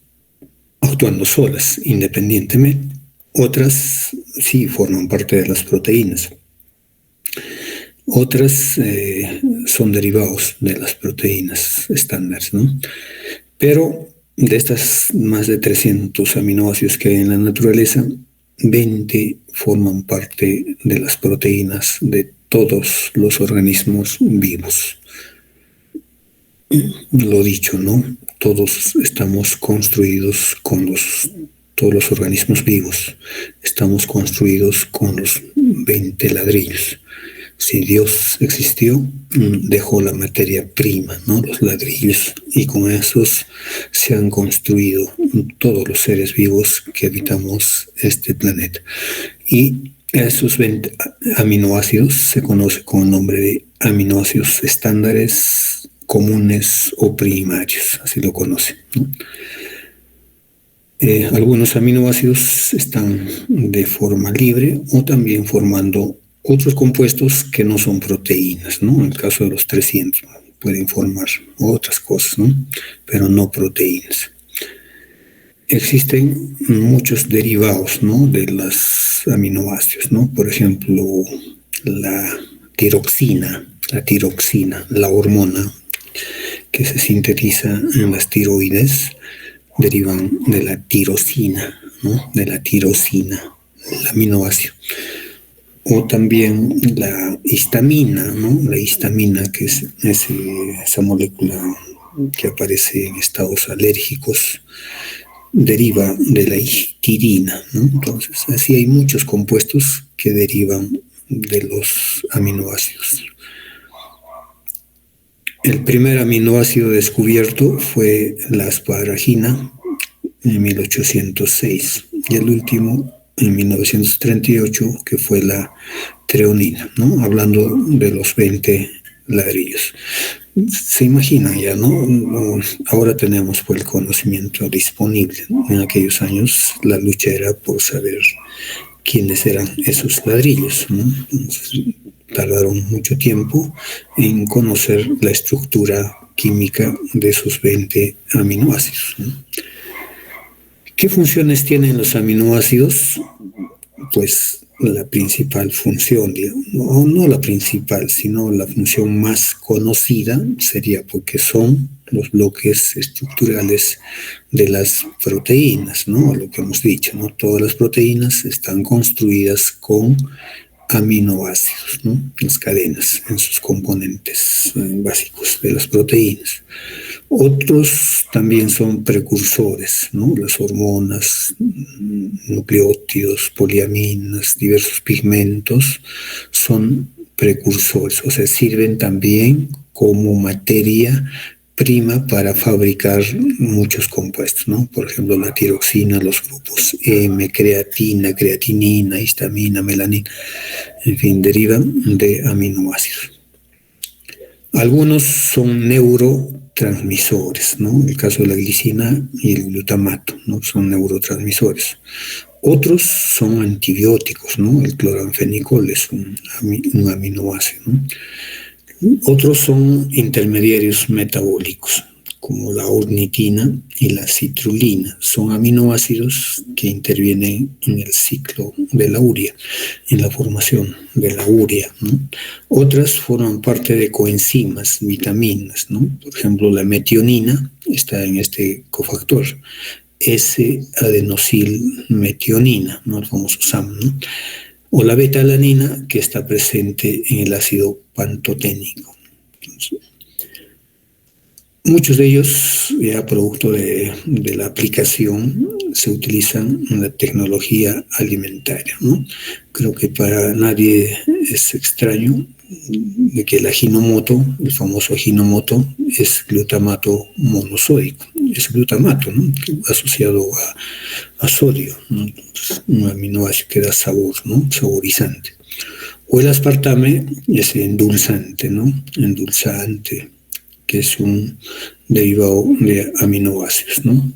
actuando solas, independientemente. Otras sí forman parte de las proteínas. Otras son derivados de las proteínas estándares, ¿no? Pero De estas más de 300 aminoácidos que hay en la naturaleza, 20 forman parte de las proteínas de todos los organismos vivos. Lo dicho, ¿no? Todos estamos construidos todos los organismos vivos, estamos construidos con los 20 ladrillos. Si Dios existió, dejó la materia prima, ¿no? Los ladrillos, y con esos se han construido todos los seres vivos que habitamos este planeta. Y esos 20 aminoácidos se conoce con el nombre de aminoácidos estándares, comunes o primarios, así lo conocen, ¿no? Algunos aminoácidos están de forma libre o también formando otros compuestos que no son proteínas, ¿no? En el caso de los 300 pueden formar otras cosas, ¿no? Pero no proteínas. Existen muchos derivados, ¿no? De los aminoácidos, ¿no? Por ejemplo, la tiroxina, la hormona que se sintetiza en las tiroides, derivan de la tirosina, ¿no? De la tirosina, el aminoácido. O también la histamina, ¿no? La histamina, que es esa molécula que aparece en estados alérgicos, deriva de la histidina, ¿no? Entonces, así hay muchos compuestos que derivan de los aminoácidos. El primer aminoácido descubierto fue la asparagina en 1806 y el último en 1938, que fue la treonina, ¿no? Hablando de los 20 ladrillos. Se imaginan ya, ¿no? Ahora tenemos pues, el conocimiento disponible, ¿no? En aquellos años la lucha era por saber quiénes eran esos ladrillos, ¿no? Entonces, tardaron mucho tiempo en conocer la estructura química de esos 20 aminoácidos, ¿no? ¿Qué funciones tienen los aminoácidos? Pues la principal función, digamos, no la principal, sino la función más conocida sería porque son los bloques estructurales de las proteínas, ¿no? Lo que hemos dicho, ¿no? Todas las proteínas están construidas con aminoácidos, ¿no? Las cadenas en sus componentes básicos de las proteínas. Otros también son precursores, ¿no? Las hormonas, nucleótidos, poliaminas, diversos pigmentos son precursores, o sea, sirven también como materia prima para fabricar muchos compuestos, ¿no? Por ejemplo, la tiroxina, los grupos M, creatina, creatinina, histamina, melanina, en fin, derivan de aminoácidos. Algunos son neurotransmisores, ¿no? El caso de la glicina y el glutamato, ¿no? Son neurotransmisores. Otros son antibióticos, ¿no? El cloranfenicol es un aminoácido, ¿no? Otros son intermediarios metabólicos, como la ornitina y la citrulina. Son aminoácidos que intervienen en el ciclo de la urea, en la formación de la urea, ¿no? Otras forman parte de coenzimas, vitaminas, ¿no? Por ejemplo, la metionina está en este cofactor, S-adenosilmetionina, ¿no? El famoso SAM, ¿no? O la beta-alanina, que está presente en el ácido pantoténico. Entonces, muchos de ellos, ya producto de la aplicación, se utilizan en la tecnología alimentaria, ¿no? Creo que para nadie es extraño de que el Ajinomoto, el famoso Ajinomoto, es glutamato monosódico, es glutamato, ¿no? Asociado a sodio, ¿no? Entonces, un aminoácido que da sabor, ¿no? Saborizante. O el aspartame es endulzante, ¿no? Endulzante, que es un derivado de aminoácidos, ¿no?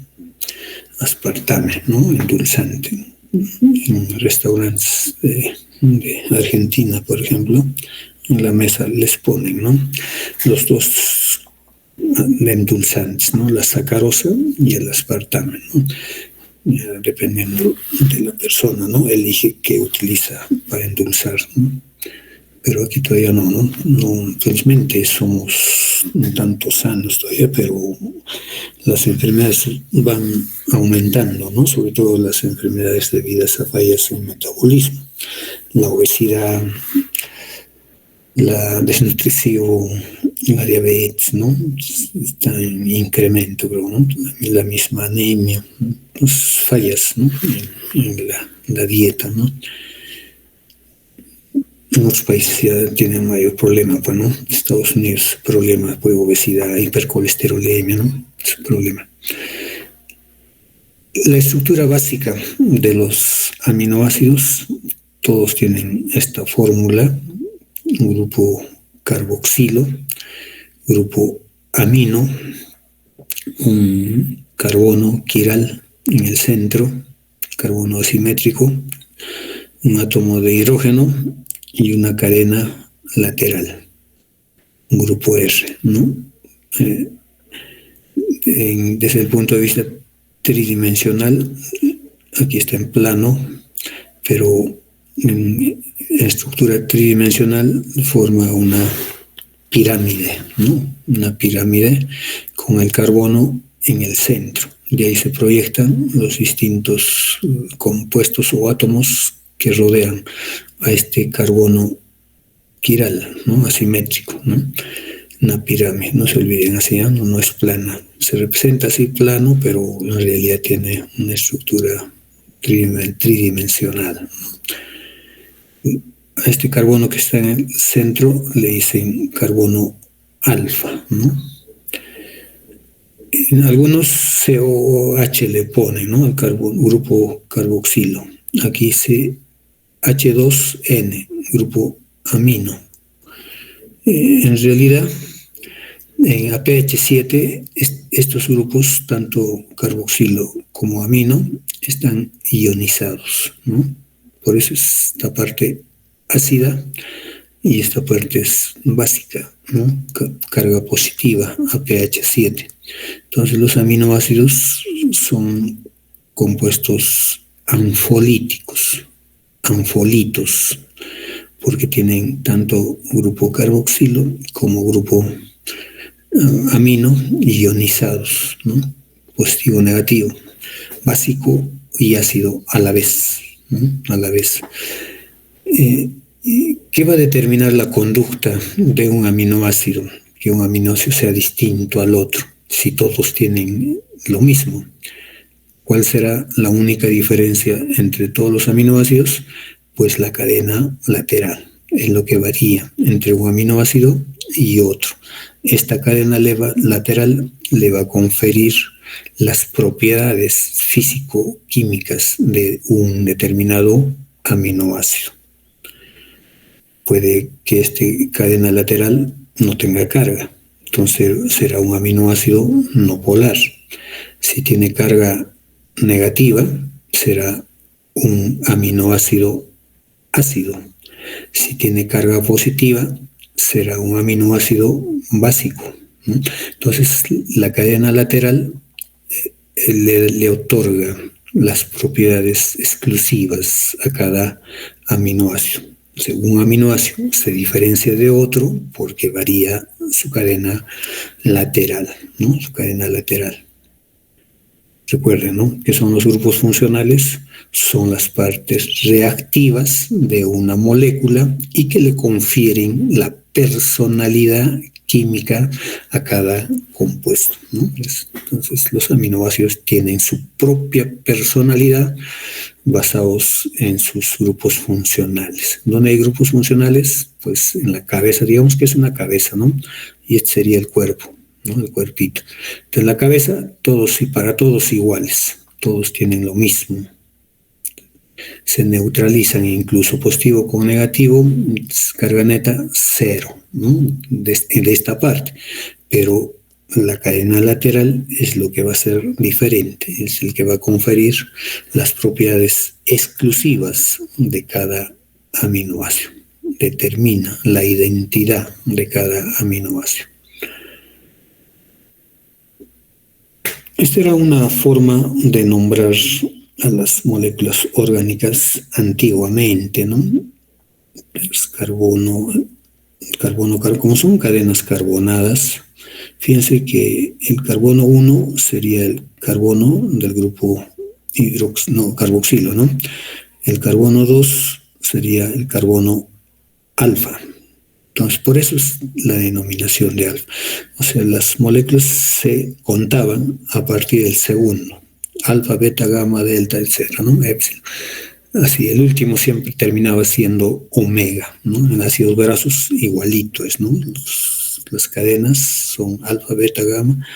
Aspartame, ¿no? Endulzante. En restaurantes de Argentina, por ejemplo, en la mesa les ponen, ¿no? Los dos endulzantes, ¿no? La sacarosa y el aspartame, ¿no? Dependiendo de la persona, ¿no? Elige qué utiliza para endulzar, ¿no? Pero aquí todavía no, felizmente somos un tanto sanos todavía, pero las enfermedades van aumentando, ¿no? Sobre todo las enfermedades debidas a fallas en el metabolismo, la obesidad, la desnutrición, la diabetes, ¿no? Está en incremento, creo, ¿no? La misma anemia, pues fallas, ¿no? En la dieta, ¿no? En otros países ya tienen mayor problema, pues, ¿no? Estados Unidos, problema, pues, obesidad, hipercolesterolemia, ¿no? Es un problema. La estructura básica de los aminoácidos, todos tienen esta fórmula, un grupo carboxilo, grupo amino, un carbono quiral en el centro, carbono asimétrico, un átomo de hidrógeno y una cadena lateral, un grupo R, ¿no? Desde el punto de vista tridimensional, aquí está en plano, pero en estructura tridimensional forma una pirámide, ¿no? Una pirámide con el carbono en el centro. De ahí se proyectan los distintos compuestos o átomos que rodean a este carbono quiral, ¿no? Asimétrico, ¿no? Una pirámide, no se olviden así, no es plana. Se representa así plano, pero en realidad tiene una estructura tridimensional, ¿no? A este carbono que está en el centro le dicen carbono alfa, ¿no? En algunos COH le ponen, ¿no? El grupo carboxilo. Aquí dice H2N, grupo amino. En realidad, en APH7, estos grupos, tanto carboxilo como amino, están ionizados, ¿no? Por eso esta parte ácida y esta parte es básica, ¿no? Carga positiva, APH7. Entonces los aminoácidos son compuestos anfolíticos, anfolitos, porque tienen tanto grupo carboxilo como grupo amino ionizados, ¿no? Positivo, negativo, básico y ácido a la vez, ¿no? A la vez. ¿Qué va a determinar la conducta de un aminoácido? Que un aminoácido sea distinto al otro, si todos tienen lo mismo. ¿Cuál será la única diferencia entre todos los aminoácidos? Pues la cadena lateral, es lo que varía entre un aminoácido y otro. Esta cadena lateral le va a conferir las propiedades físico-químicas de un determinado aminoácido. Puede que esta cadena lateral no tenga carga, entonces será un aminoácido no polar. Si tiene carga negativa, será un aminoácido ácido. Si tiene carga positiva, será un aminoácido básico. Entonces, la cadena lateral le otorga las propiedades exclusivas a cada aminoácido. Un aminoácido se diferencia de otro porque varía su cadena lateral, ¿no? Su cadena lateral. Recuerden, ¿no? ¿Qué son los grupos funcionales? Son las partes reactivas de una molécula y que le confieren la personalidad química a cada compuesto, ¿no? Entonces, los aminoácidos tienen su propia personalidad basados en sus grupos funcionales. ¿Dónde hay grupos funcionales? Pues en la cabeza, digamos que es una cabeza, ¿no? Y este sería el cuerpo, ¿no? El cuerpito. Entonces, la cabeza, todos y para todos iguales, todos tienen lo mismo. Se neutralizan incluso positivo con negativo, carga neta cero, ¿no? de esta parte, pero la cadena lateral es lo que va a ser diferente, es el que va a conferir las propiedades exclusivas de cada aminoácido, determina la identidad de cada aminoácido. Esta era una forma de nombrar a las moléculas orgánicas antiguamente, ¿no? es como son cadenas carbonadas, fíjense que el carbono 1 sería el carbono del grupo carboxilo, ¿no? El carbono 2 sería el carbono alfa. Entonces, por eso es la denominación de alfa. O sea, las moléculas se contaban a partir del segundo. Alfa, beta, gamma, delta, etcétera, ¿no? Epsilon. Así, el último siempre terminaba siendo omega, ¿no? En ácidos grasos igualito es, ¿no? Las cadenas son alfa, beta, gamma,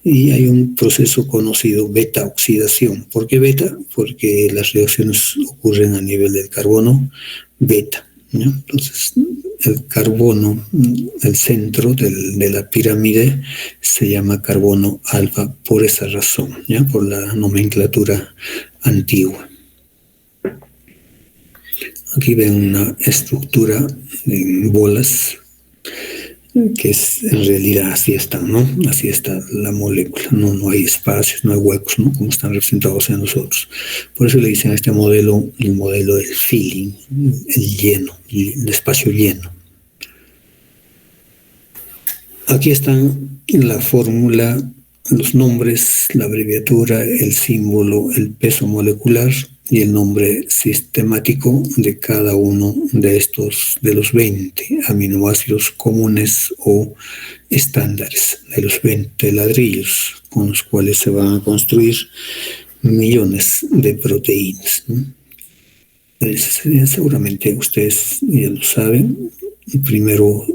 y hay un proceso conocido, beta oxidación. ¿Por qué beta? Porque las reacciones ocurren a nivel del carbono beta, ¿no? Entonces, el carbono, el centro de la pirámide, se llama carbono alfa por esa razón, ¿ya? Por la nomenclatura antigua. Aquí ven una estructura en bolas que es en realidad así están, ¿no? Así está la molécula, no hay espacios, no hay huecos, ¿no? Como están representados en nosotros. Por eso le dicen a este modelo el modelo del filling, el lleno, el espacio lleno. Aquí están la fórmula, los nombres, la abreviatura, el símbolo, el peso molecular y el nombre sistemático de cada uno de los 20 aminoácidos comunes o estándares, de los 20 ladrillos con los cuales se van a construir millones de proteínas, ¿no? Seguramente ustedes ya lo saben. Primero,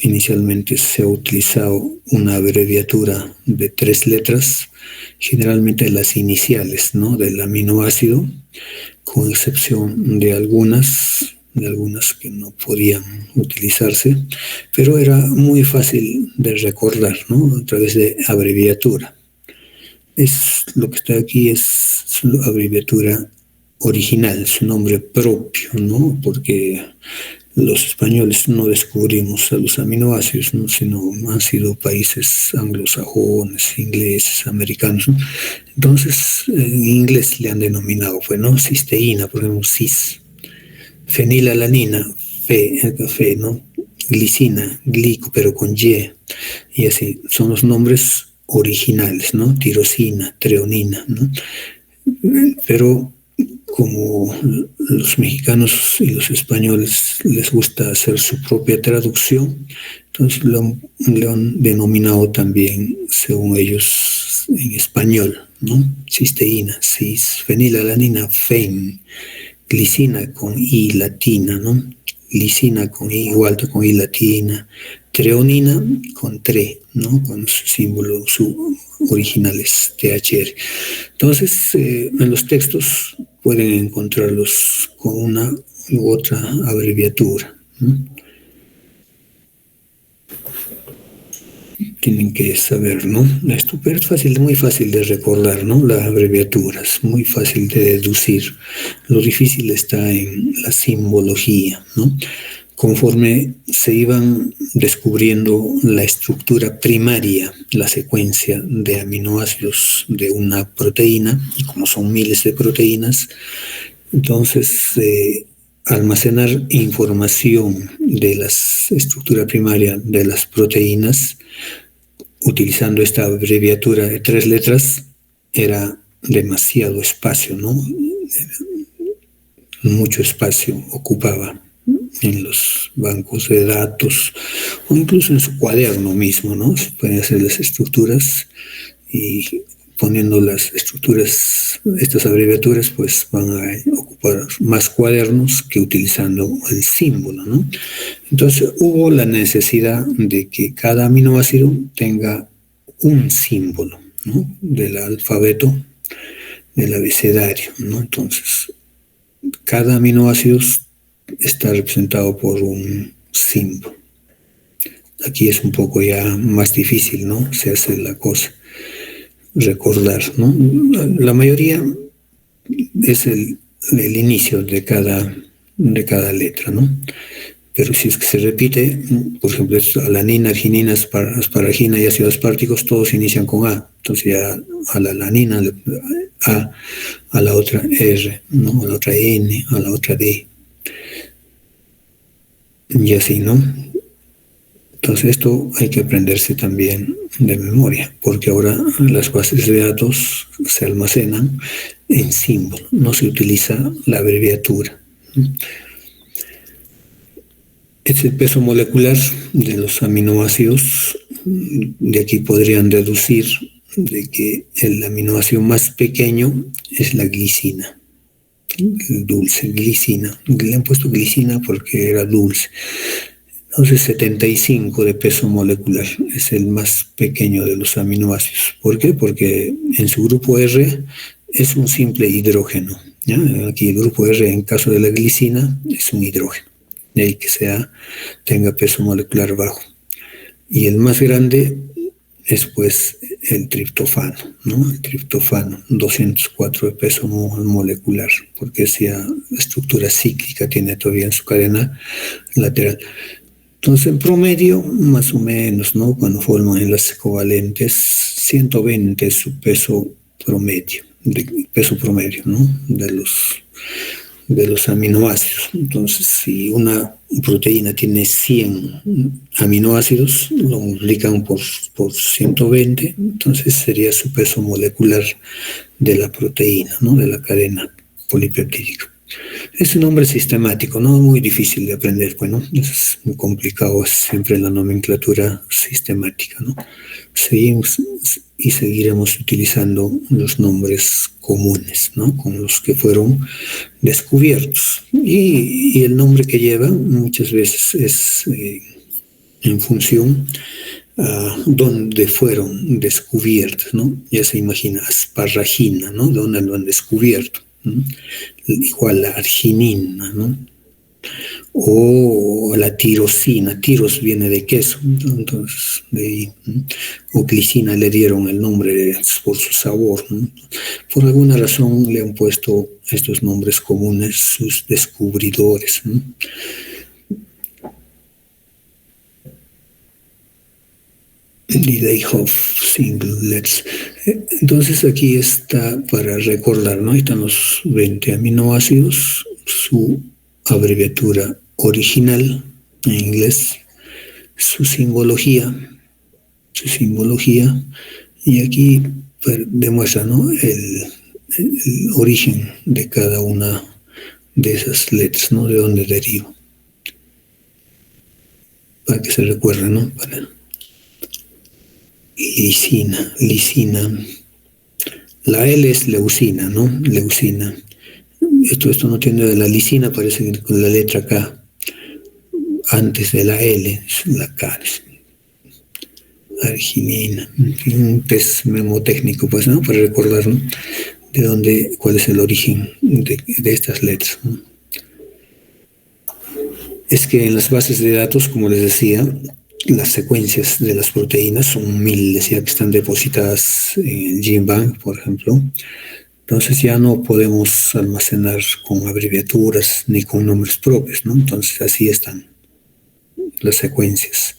inicialmente se ha utilizado una abreviatura de 3 letras, generalmente las iniciales, ¿no? Del aminoácido, con excepción de algunas que no podían utilizarse, pero era muy fácil de recordar, ¿no? A través de abreviatura. Lo que está aquí es su abreviatura original, su nombre propio, ¿no? Porque los españoles no descubrimos a los aminoácidos, ¿no? Sino han sido países anglosajones, ingleses, americanos, ¿no? Entonces, en inglés le han denominado, pues, ¿no? Cisteína, por ejemplo, cis. Fenilalanina, el café, ¿no? Glicina, glico, pero con Y. Y así, son los nombres originales, ¿no? Tirosina, treonina, ¿no? Pero como los mexicanos y los españoles les gusta hacer su propia traducción, entonces lo han denominado también, según ellos, en español, ¿no? Cisteína, cis, fenilalanina, fen, glicina con I latina, ¿no? Glicina con I igual con I latina, treonina con tre, ¿no? Con su símbolo, su original es THR. Entonces, en los textos pueden encontrarlos con una u otra abreviatura, ¿no? Tienen que saber, ¿no? Esto, pero es fácil, muy fácil de recordar, ¿no? Las abreviaturas, muy fácil de deducir. Lo difícil está en la simbología, ¿no? Conforme se iban descubriendo la estructura primaria, la secuencia de aminoácidos de una proteína, y como son miles de proteínas, entonces almacenar información de la estructura primaria de las proteínas utilizando esta abreviatura de 3 letras era demasiado espacio, ¿no? Mucho espacio ocupaba en los bancos de datos o incluso en su cuaderno mismo, ¿no? Se pueden hacer las estructuras y poniendo las estructuras, estas abreviaturas, pues van a ocupar más cuadernos que utilizando el símbolo, ¿no? Entonces hubo la necesidad de que cada aminoácido tenga un símbolo, ¿no? Del alfabeto, del abecedario, ¿no? Entonces, cada aminoácido está representado por un símbolo. Aquí es un poco ya más difícil, ¿no? Se hace la cosa recordar, ¿no? La mayoría es el inicio de cada letra, ¿no? Pero si es que se repite, por ejemplo, alanina, arginina, asparagina y ácidos asparticos, todos inician con A. Entonces ya a la alanina, a la otra R, ¿no? A la otra N, a la otra D. y así, ¿no? Entonces esto hay que aprenderse también de memoria, porque ahora las bases de datos se almacenan en símbolo, no se utiliza la abreviatura. Es el peso molecular de los aminoácidos. De aquí podrían deducir de que el aminoácido más pequeño es la glicina, el dulce, glicina. Le han puesto glicina porque era dulce. Entonces 75 de peso molecular es el más pequeño de los aminoácidos. ¿Por qué? Porque en su grupo R es un simple hidrógeno, ¿ya? Aquí el grupo R en caso de la glicina es un hidrógeno, de ahí que tenga peso molecular bajo. Y el más grande es pues el triptofano, ¿no? El triptofano, 204 de peso molecular, porque esa estructura cíclica tiene todavía en su cadena lateral. Entonces, en promedio, más o menos, ¿no? Cuando forman enlaces covalentes, 120 es su peso promedio, ¿no? De los aminoácidos. Entonces, si una proteína tiene 100 aminoácidos, lo multiplican por 120, entonces sería su peso molecular de la proteína, ¿no? De la cadena polipeptídica. Es un nombre sistemático, no muy difícil de aprender, bueno, es muy complicado, es siempre la nomenclatura sistemática, ¿no? Seguimos y seguiremos utilizando los nombres comunes, ¿no? Con los que fueron descubiertos. Y el nombre que lleva muchas veces es en función a dónde fueron descubiertos, ¿no? Ya se imagina, asparragina, ¿no? ¿Dónde lo han descubierto? Igual la arginina, ¿no? O la tirosina, tiros viene de queso, entonces de ahí, ¿no? O glicina le dieron el nombre por su sabor, ¿no? Por alguna razón le han puesto estos nombres comunes sus descubridores, ¿no? Lideyhoff singlets. Entonces aquí está para recordar, ¿no? Ahí están los 20 aminoácidos, su abreviatura original en inglés, su simbología, y aquí demuestra, ¿no? el origen de cada una de esas letras, ¿no? De dónde deriva. Para que se recuerde, ¿no? Lisina. La L es leucina, ¿no? Leucina. Esto no tiene de la lisina, parece que con la letra K. Antes de la L, es la K. Arginina. Un test memotécnico, pues, ¿no? Para recordar, ¿no? Cuál es el origen de estas letras, ¿no? Es que en las bases de datos, como les decía, las secuencias de las proteínas son miles, ya que están depositadas en el GenBank, por ejemplo. Entonces ya no podemos almacenar con abreviaturas ni con nombres propios, ¿no? Entonces así están las secuencias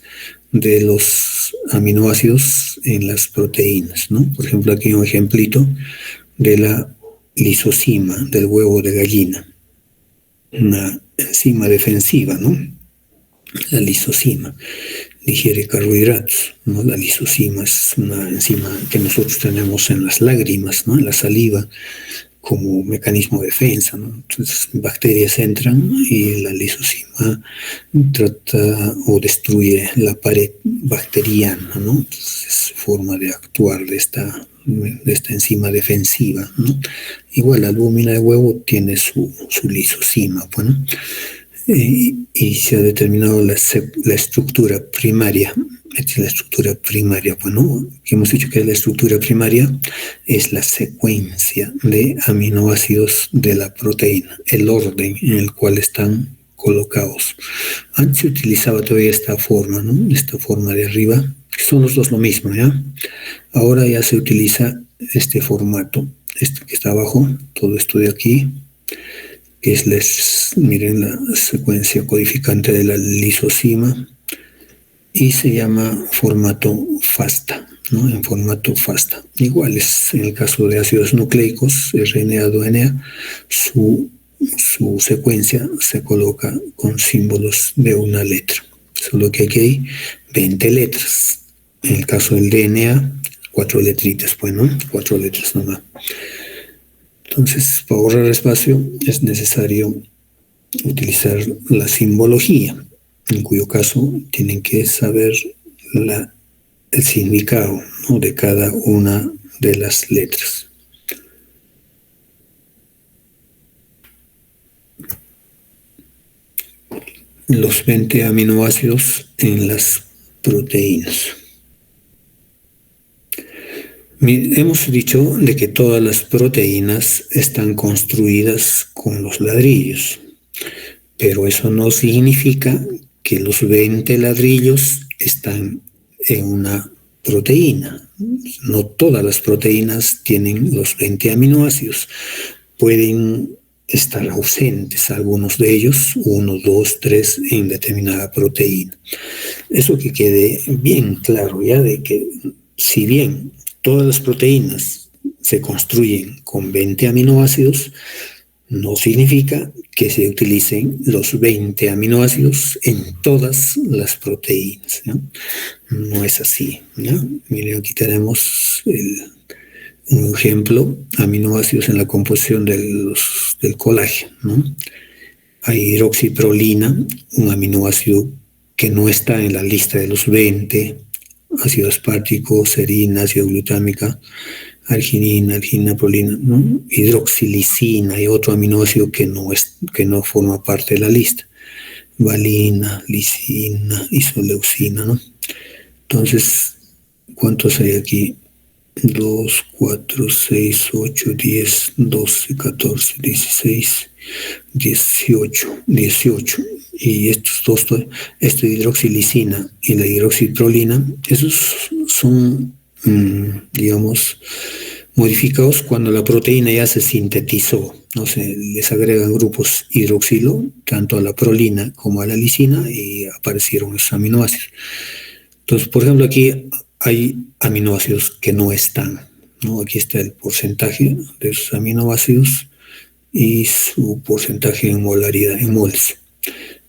de los aminoácidos en las proteínas, ¿no? Por ejemplo, aquí un ejemplito de la lisosima del huevo de gallina, una enzima defensiva, ¿no? La lisosima digiere carbohidratos, ¿no? La lisosima es una enzima que nosotros tenemos en las lágrimas, ¿no? En la saliva, como mecanismo de defensa, ¿no? Entonces, bacterias entran y la lisosima trata o destruye la pared bacteriana, ¿no? Entonces, es forma de actuar de esta enzima defensiva, ¿no? Igual la albúmina de huevo tiene su lisosima, bueno, y se ha determinado la estructura primaria. Esta es la estructura primaria. Bueno, que hemos dicho que la estructura primaria es la secuencia de aminoácidos de la proteína, el orden en el cual están colocados. Antes se utilizaba todavía esta forma, ¿no? Esta forma de arriba. Son los dos lo mismo, ¿ya? Ahora ya se utiliza este formato, este que está abajo, todo esto de aquí, que miren la secuencia codificante de la lisosima, y se llama formato FASTA, ¿no? En formato FASTA. Igual es en el caso de ácidos nucleicos, RNA, DNA, su su secuencia se coloca con símbolos de una letra. Solo que aquí hay 20 letras. En el caso del DNA, 4 letritas, pues, ¿no? 4 letras nomás. Entonces, para ahorrar espacio, es necesario utilizar la simbología, en cuyo caso tienen que saber el significado, ¿no?, de cada una de las letras. Los 20 aminoácidos en las proteínas. Hemos dicho de que todas las proteínas están construidas con los ladrillos, pero eso no significa que los 20 ladrillos están en una proteína. No todas las proteínas tienen los 20 aminoácidos. Pueden estar ausentes algunos de ellos, 1, 2, 3 en determinada proteína. Eso que quede bien claro ya, de que si bien todas las proteínas se construyen con 20 aminoácidos, no significa que se utilicen los 20 aminoácidos en todas las proteínas, ¿no? No es así, ¿no? Miren, aquí tenemos un ejemplo, aminoácidos en la composición del colágeno, ¿no? Hay hidroxiprolina, un aminoácido que no está en la lista de los 20, ácido aspartico, serina, ácido glutámica, arginina, prolina, ¿no? Hidroxilisina y otro aminoácido que no forma parte de la lista. Valina, lisina, isoleucina, ¿no? Entonces, ¿cuántos hay aquí? 2, 4, 6, 8, 10, 12, 14, 16, 18. Y estos dos, esta hidroxilisina y la hidroxiprolina, esos son, digamos, modificados cuando la proteína ya se sintetizó, ¿no? Se les agregan grupos hidroxilo, tanto a la prolina como a la lisina, y aparecieron esos aminoácidos. Entonces, por ejemplo, aquí hay aminoácidos que no están, ¿no? Aquí está el porcentaje de esos aminoácidos y su porcentaje en molaridad, en moles.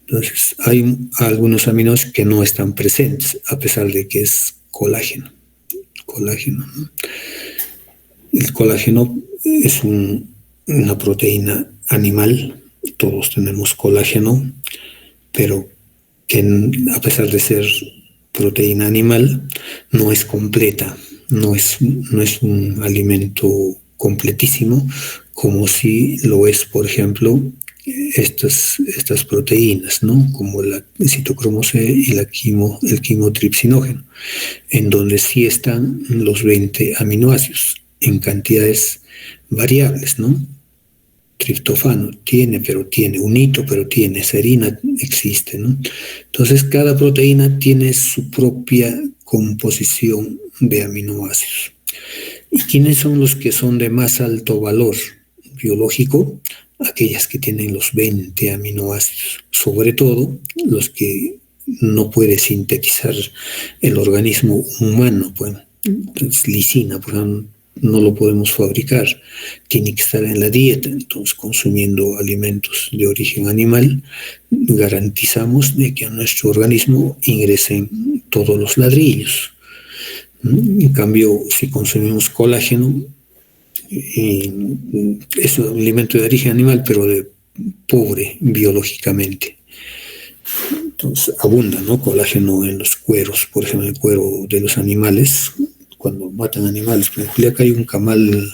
Entonces, hay algunos aminoácidos que no están presentes, a pesar de que es colágeno, ¿no? El colágeno es una proteína animal, todos tenemos colágeno, pero que a pesar de ser proteína animal, no es completa, no es un alimento completísimo, como si lo es, por ejemplo, estas proteínas, ¿no? Como el citocromo C y el quimotripsinógeno, en donde sí están los 20 aminoácidos en cantidades variables, ¿no? Triptofano tiene, unito, pero tiene, serina existe, ¿no? Entonces, cada proteína tiene su propia composición de aminoácidos. ¿Y quiénes son los que son de más alto valor biológico? Aquellas que tienen los 20 aminoácidos, sobre todo los que no puede sintetizar el organismo humano, pues. Entonces, lisina, por ejemplo, no lo podemos fabricar, tiene que estar en la dieta. Entonces, consumiendo alimentos de origen animal, garantizamos de que a nuestro organismo ingresen todos los ladrillos. En cambio, si consumimos colágeno, es un alimento de origen animal, pero de pobre biológicamente. Entonces, abunda, ¿no?, colágeno en los cueros, por ejemplo, el cuero de los animales. Cuando matan animales, en Juliaca hay un camal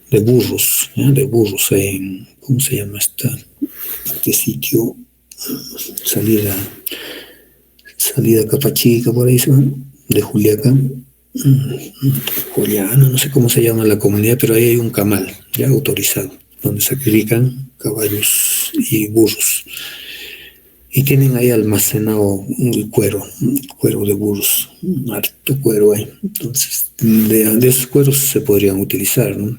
de burros, ¿ya? De burros en, ¿cómo se llama este sitio? Salida Capachica, por ahí, de Juliaca, Juliana, no sé cómo se llama la comunidad, pero ahí hay un camal ya autorizado, donde sacrifican caballos y burros. Y tienen ahí almacenado el cuero de burros, harto cuero ahí. Entonces, de esos cueros se podrían utilizar, ¿no?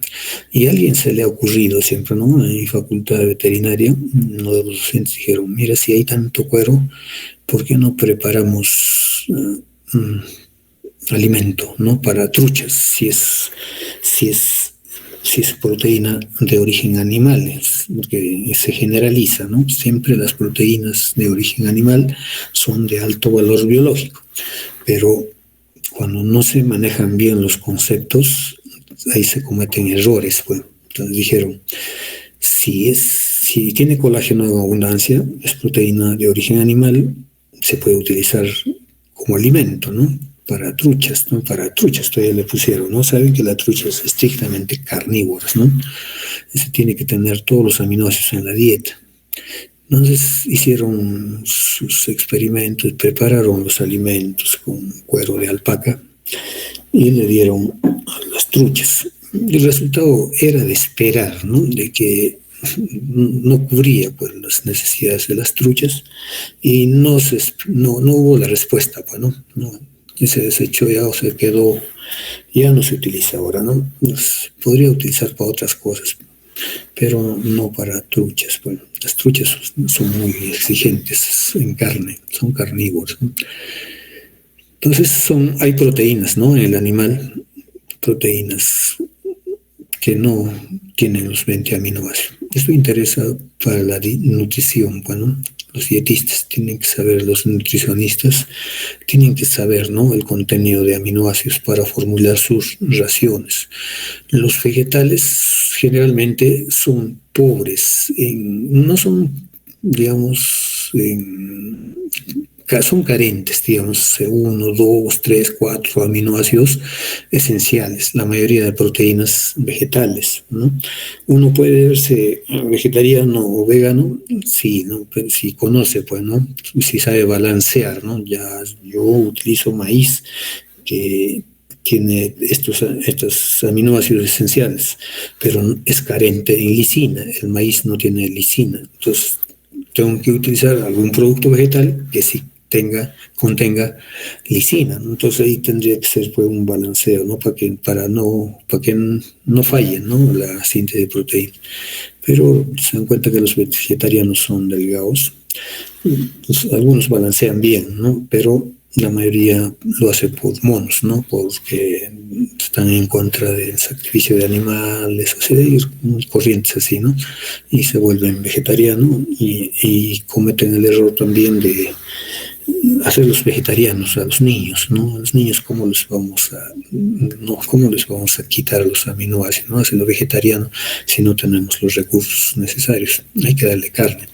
Y a alguien se le ha ocurrido siempre, ¿no? En mi facultad de veterinaria, uno de los docentes dijeron, mira, si hay tanto cuero, ¿por qué no preparamos alimento, ¿no?, para truchas? Si es si es proteína de origen animal, porque se generaliza, ¿no? Siempre las proteínas de origen animal son de alto valor biológico, pero cuando no se manejan bien los conceptos, ahí se cometen errores, pues. Entonces dijeron, si tiene colágeno en abundancia, es proteína de origen animal, se puede utilizar como alimento, ¿no? Para truchas, ¿no? Para truchas todavía le pusieron, ¿no? Saben que la trucha es estrictamente carnívora, ¿no? Se tiene que tener todos los aminoácidos en la dieta. Entonces hicieron sus experimentos, prepararon los alimentos con cuero de alpaca y le dieron a las truchas. El resultado era de esperar, ¿no? De que no cubría pues las necesidades de las truchas y no hubo la respuesta, pues, ¿no? Y se desechó ya o se quedó, ya no se utiliza ahora, ¿no? Podría utilizar para otras cosas, pero no para truchas. Bueno, las truchas son muy exigentes en carne, son carnívoros, ¿no? Entonces hay proteínas, ¿no? En el animal, proteínas que no tienen los 20 aminoácidos. Esto interesa para la nutrición, bueno, los dietistas tienen que saber, los nutricionistas tienen que saber, ¿no? El contenido de aminoácidos para formular sus raciones. Los vegetales generalmente son pobres, no son, digamos, son carentes, digamos, 1, 2, 3, 4 aminoácidos esenciales, la mayoría de proteínas vegetales, ¿no? Uno puede verse vegetariano o vegano, sí, ¿no? Si conoce, pues, ¿no? Si sabe balancear, ¿no? Ya yo utilizo maíz que tiene estos aminoácidos esenciales, pero es carente en lisina, el maíz no tiene lisina, entonces tengo que utilizar algún producto vegetal que sí contenga lisina, ¿no? Entonces ahí tendría que ser pues, un balanceo, ¿no? Para que no falle, ¿no? La síntesis de proteínas. Pero se dan cuenta que los vegetarianos son delgados. Pues, algunos balancean bien, ¿no? Pero la mayoría lo hace por monos, ¿no? Porque están en contra del sacrificio de animales, o sea, de corrientes así, ¿no? Y se vuelven vegetarianos y cometen el error también de hacerlos vegetarianos a los niños, ¿no? A los niños, ¿cómo les vamos a quitar los aminoácidos, ¿no? Hacerlo vegetariano si no tenemos los recursos necesarios. Hay que darle carne.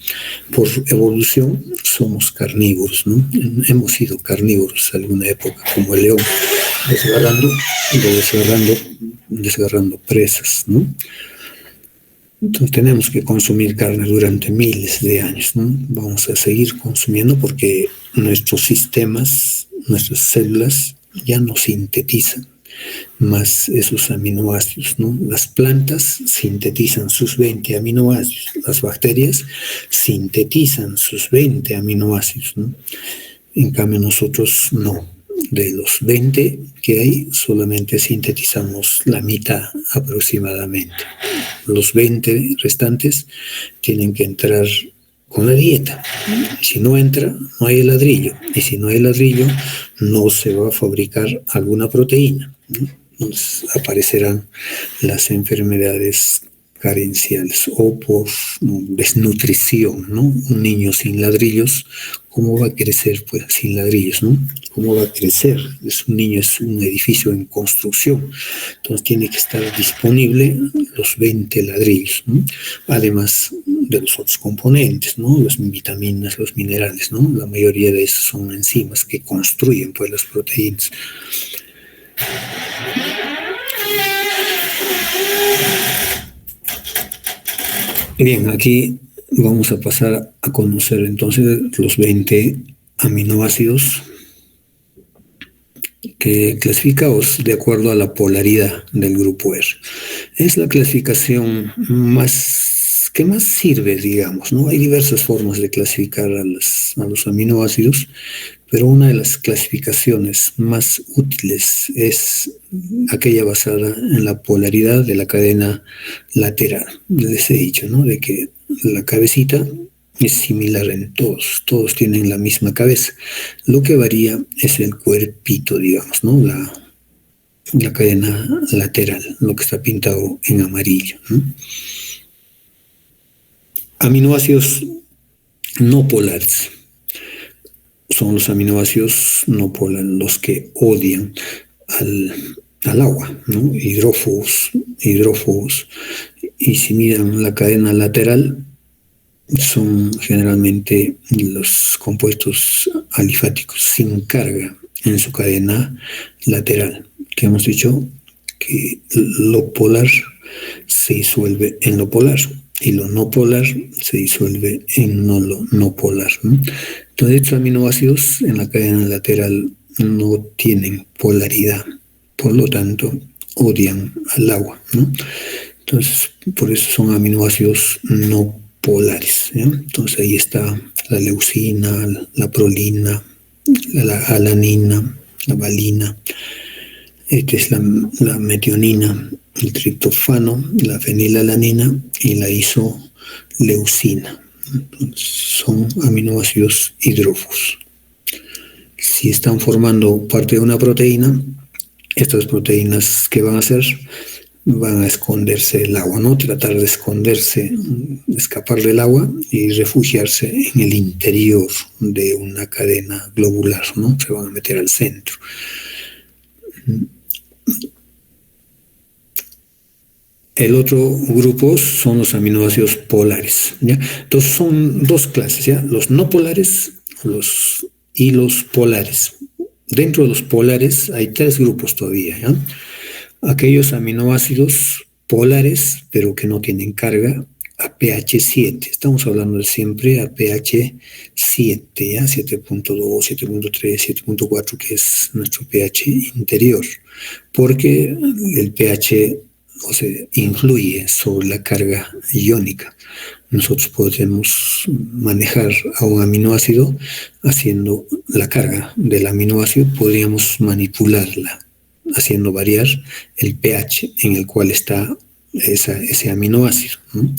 Por evolución somos carnívoros, ¿no? Hemos sido carnívoros alguna época, como el león, desgarrando presas, ¿no? Entonces tenemos que consumir carne durante miles de años, ¿no? Vamos a seguir consumiendo porque nuestros sistemas, nuestras células ya no sintetizan más esos aminoácidos, ¿no? Las plantas sintetizan sus 20 aminoácidos, las bacterias sintetizan sus 20 aminoácidos, ¿no? En cambio nosotros no. De los 20 que hay, solamente sintetizamos la mitad aproximadamente. Los 20 restantes tienen que entrar con la dieta. Si no entra, no hay el ladrillo. Y si no hay ladrillo, no se va a fabricar alguna proteína, ¿no? Entonces aparecerán las enfermedades carenciales o por desnutrición, ¿no? Un niño sin ladrillos, ¿cómo va a crecer? Pues sin ladrillos, ¿no? ¿Cómo va a crecer? Un niño es un edificio en construcción, entonces tiene que estar disponible los 20 ladrillos, ¿no? Además de los otros componentes, ¿no? Las vitaminas, los minerales, ¿no? La mayoría de esos son enzimas que construyen pues las proteínas. Bien, aquí vamos a pasar a conocer entonces los 20 aminoácidos que clasificados de acuerdo a la polaridad del grupo R. Es la clasificación que más sirve, digamos, ¿no? Hay diversas formas de clasificar a los aminoácidos, pero una de las clasificaciones más útiles es aquella basada en la polaridad de la cadena lateral. Les he dicho, ¿no? De que la cabecita es similar en todos tienen la misma cabeza. Lo que varía es el cuerpito, digamos, ¿no? la cadena lateral, lo que está pintado en amarillo, ¿no? Aminoácidos no polares son los aminoácidos no polares, los que odian al agua, ¿no? Hidrófobos. Y si miran la cadena lateral, son generalmente los compuestos alifáticos sin carga en su cadena lateral, que hemos dicho que lo polar se disuelve en lo polar y lo no polar se disuelve en lo no polar, ¿no? Entonces, estos aminoácidos en la cadena lateral no tienen polaridad, por lo tanto, odian al agua, ¿no? Entonces, por eso son aminoácidos no polares, ¿ya? Entonces, ahí está la leucina, la prolina, la alanina, la valina, esta es la metionina, el triptofano, la fenilalanina y la isoleucina. Entonces, son aminoácidos hidrófobos. Si están formando parte de una proteína, estas proteínas, ¿qué van a hacer? Van a esconderse del agua, ¿no? Tratar de esconderse, escapar del agua y refugiarse en el interior de una cadena globular, ¿no? Se van a meter al centro. El otro grupo son los aminoácidos polares, ¿ya? Entonces son dos clases, ¿ya? Los no polares y los polares. Dentro de los polares hay tres grupos todavía, ¿ya? Aquellos aminoácidos polares, pero que no tienen carga, a pH 7. Estamos hablando de siempre a pH 7, ¿ya? 7.2, 7.3, 7.4, que es nuestro pH interior, porque el pH, o sea, influye sobre la carga iónica. Nosotros podemos manejar a un aminoácido haciendo la carga del aminoácido, podríamos manipularla, haciendo variar el pH en el cual está ese aminoácido, ¿no?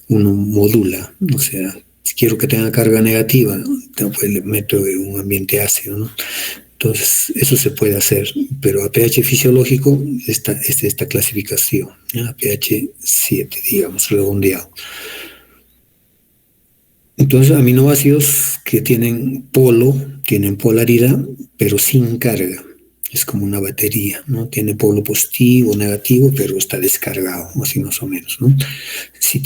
Uno modula, o sea, si quiero que tenga carga negativa, pues le meto en un ambiente ácido, ¿no? Entonces, eso se puede hacer, pero a pH fisiológico está esta clasificación, ¿ya? A pH 7, digamos, redondeado. Entonces, aminoácidos que tienen tienen polaridad, pero sin carga. Es como una batería, ¿no? Tiene polo positivo, negativo, pero está descargado, así más o menos, ¿no? Si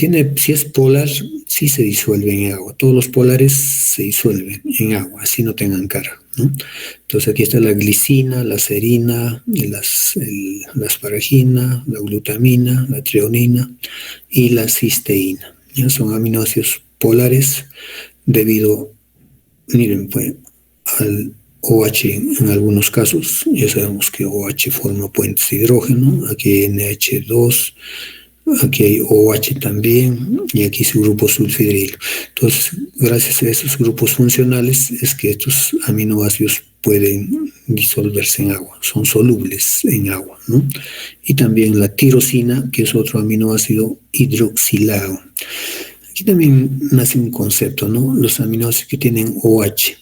es polar, sí se disuelve en agua. Todos los polares se disuelven en agua, así no tengan carga, ¿no? Entonces aquí está la glicina, la serina, la asparagina, la glutamina, la treonina y la cisteína. ¿Ya? Son aminoácidos polares debido, miren, pues, al OH en algunos casos. Ya sabemos que OH forma puentes de hidrógeno, aquí hay NH2, aquí hay OH también, y aquí su grupo sulfidrilo. Entonces, gracias a esos grupos funcionales es que estos aminoácidos pueden disolverse en agua, son solubles en agua, ¿no? Y también la tirosina, que es otro aminoácido hidroxilado. Aquí también nace un concepto, ¿no? Los aminoácidos que tienen OH,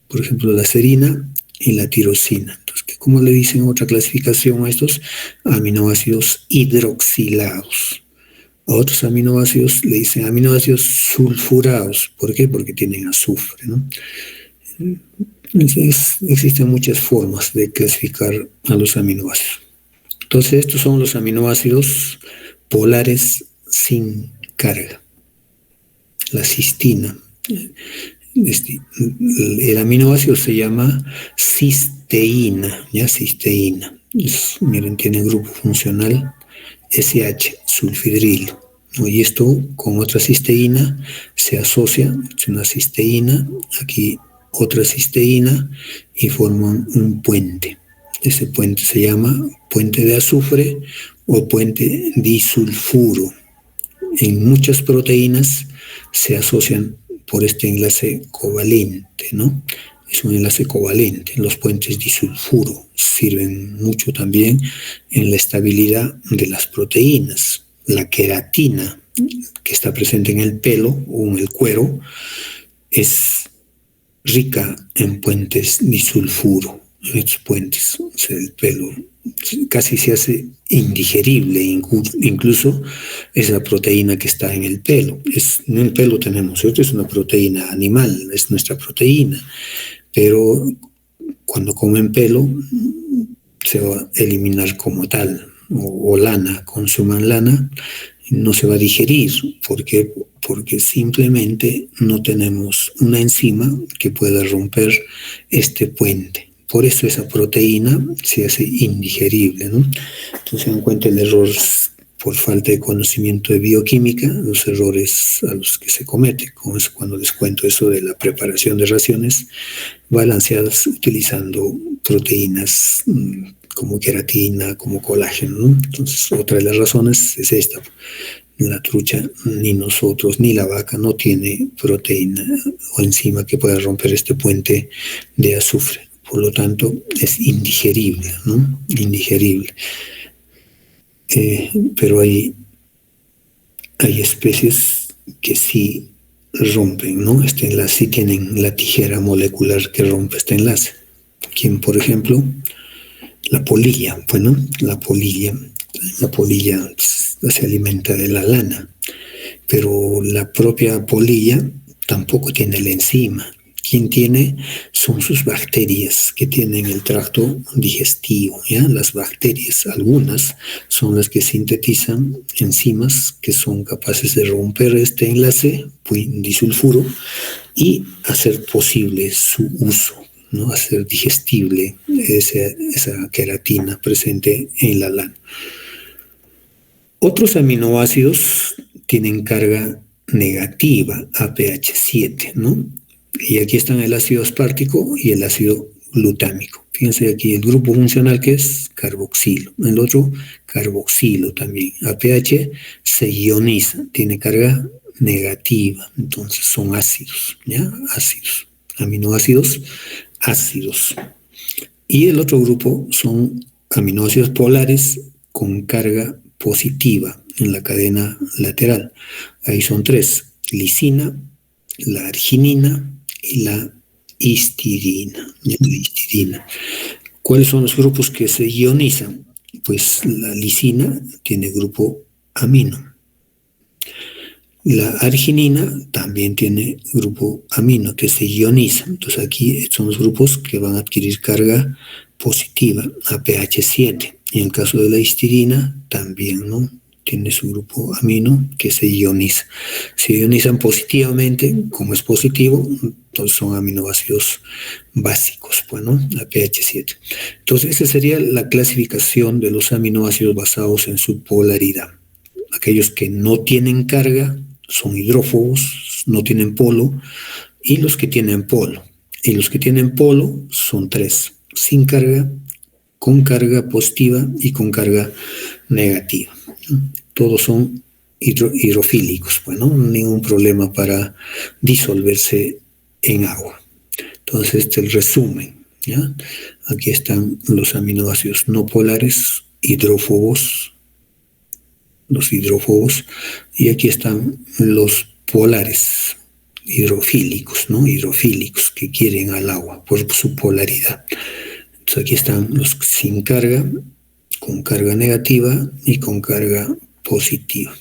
por ejemplo, la serina y la tirosina. Entonces, ¿cómo le dicen otra clasificación a estos? Aminoácidos hidroxilados. A otros aminoácidos le dicen aminoácidos sulfurados. ¿Por qué? Porque tienen azufre, ¿no? Entonces, existen muchas formas de clasificar a los aminoácidos. Entonces, estos son los aminoácidos polares sin carga. La cistina. El aminoácido se llama cisteína, ¿ya? Cisteína. Miren, tiene grupo funcional SH, sulfidrilo, ¿no? Y esto con otra cisteína se asocia, es una cisteína, aquí otra cisteína, y forman un puente. Ese puente se llama puente de azufre o puente disulfuro. En muchas proteínas se asocian por este enlace covalente, ¿no? Es un enlace covalente. Los puentes disulfuro sirven mucho también en la estabilidad de las proteínas. La queratina, que está presente en el pelo o en el cuero, es rica en puentes disulfuro. en estos puentes. O sea, el pelo casi se hace indigerible, incluso esa proteína que está en el pelo. En el pelo tenemos, ¿cierto? Es una proteína animal, es nuestra proteína, pero cuando comen pelo se va a eliminar como tal, o lana, consuman lana, no se va a digerir. ¿Por qué? Porque simplemente no tenemos una enzima que pueda romper este puente. Por eso esa proteína se hace indigerible, ¿no? Entonces se dan cuenta el error por falta de conocimiento de bioquímica, los errores a los que se comete, como es cuando les cuento eso de la preparación de raciones balanceadas utilizando proteínas como queratina, como colágeno, ¿no? Entonces, otra de las razones es esta. La trucha, ni nosotros, ni la vaca, no tiene proteína o enzima que pueda romper este puente de azufre. Por lo tanto, es indigerible, ¿no? Indigerible. Pero hay especies que sí rompen, ¿no? Este enlace, sí tienen la tijera molecular que rompe este enlace. Quien, por ejemplo, la polilla, bueno, la polilla se alimenta de la lana, pero la propia polilla tampoco tiene la enzima. Quien tiene son sus bacterias que tienen el tracto digestivo, ¿ya? Las bacterias, algunas, son las que sintetizan enzimas que son capaces de romper este enlace disulfuro y hacer posible su uso, ¿no? Hacer digestible esa queratina presente en la lana. Otros aminoácidos tienen carga negativa, APH7, ¿no? Y aquí están el ácido aspartico y el ácido glutámico. Fíjense aquí el grupo funcional que es carboxilo, el otro carboxilo también. APH se ioniza, tiene carga negativa, entonces son ácidos, ¿ya? Ácidos, aminoácidos ácidos. Y el otro grupo son aminoácidos polares con carga positiva en la cadena lateral. Ahí son tres: lisina, la arginina y la histidina. ¿Cuáles son los grupos que se ionizan? Pues la lisina tiene grupo amino. La arginina también tiene grupo amino que se ioniza. Entonces aquí son los grupos que van a adquirir carga positiva, APH7. En el caso de la histidina también, ¿no? Tiene su grupo amino que se ioniza. Se ionizan positivamente, como es positivo, entonces son aminoácidos básicos, bueno, APH7. Entonces esa sería la clasificación de los aminoácidos basados en su polaridad. Aquellos que no tienen carga son hidrófobos, no tienen polo, y los que tienen polo. Y los que tienen polo son tres: sin carga, con carga positiva y con carga negativa. Todos son hidrofílicos, bueno, ningún problema para disolverse en agua. Entonces, este es el resumen, ¿ya? Aquí están los aminoácidos no polares, hidrófobos, los hidrófobos, y aquí están los polares, hidrofílicos, ¿no? Hidrofílicos, que quieren al agua por su polaridad. Entonces aquí están los sin carga, con carga negativa y con carga positiva.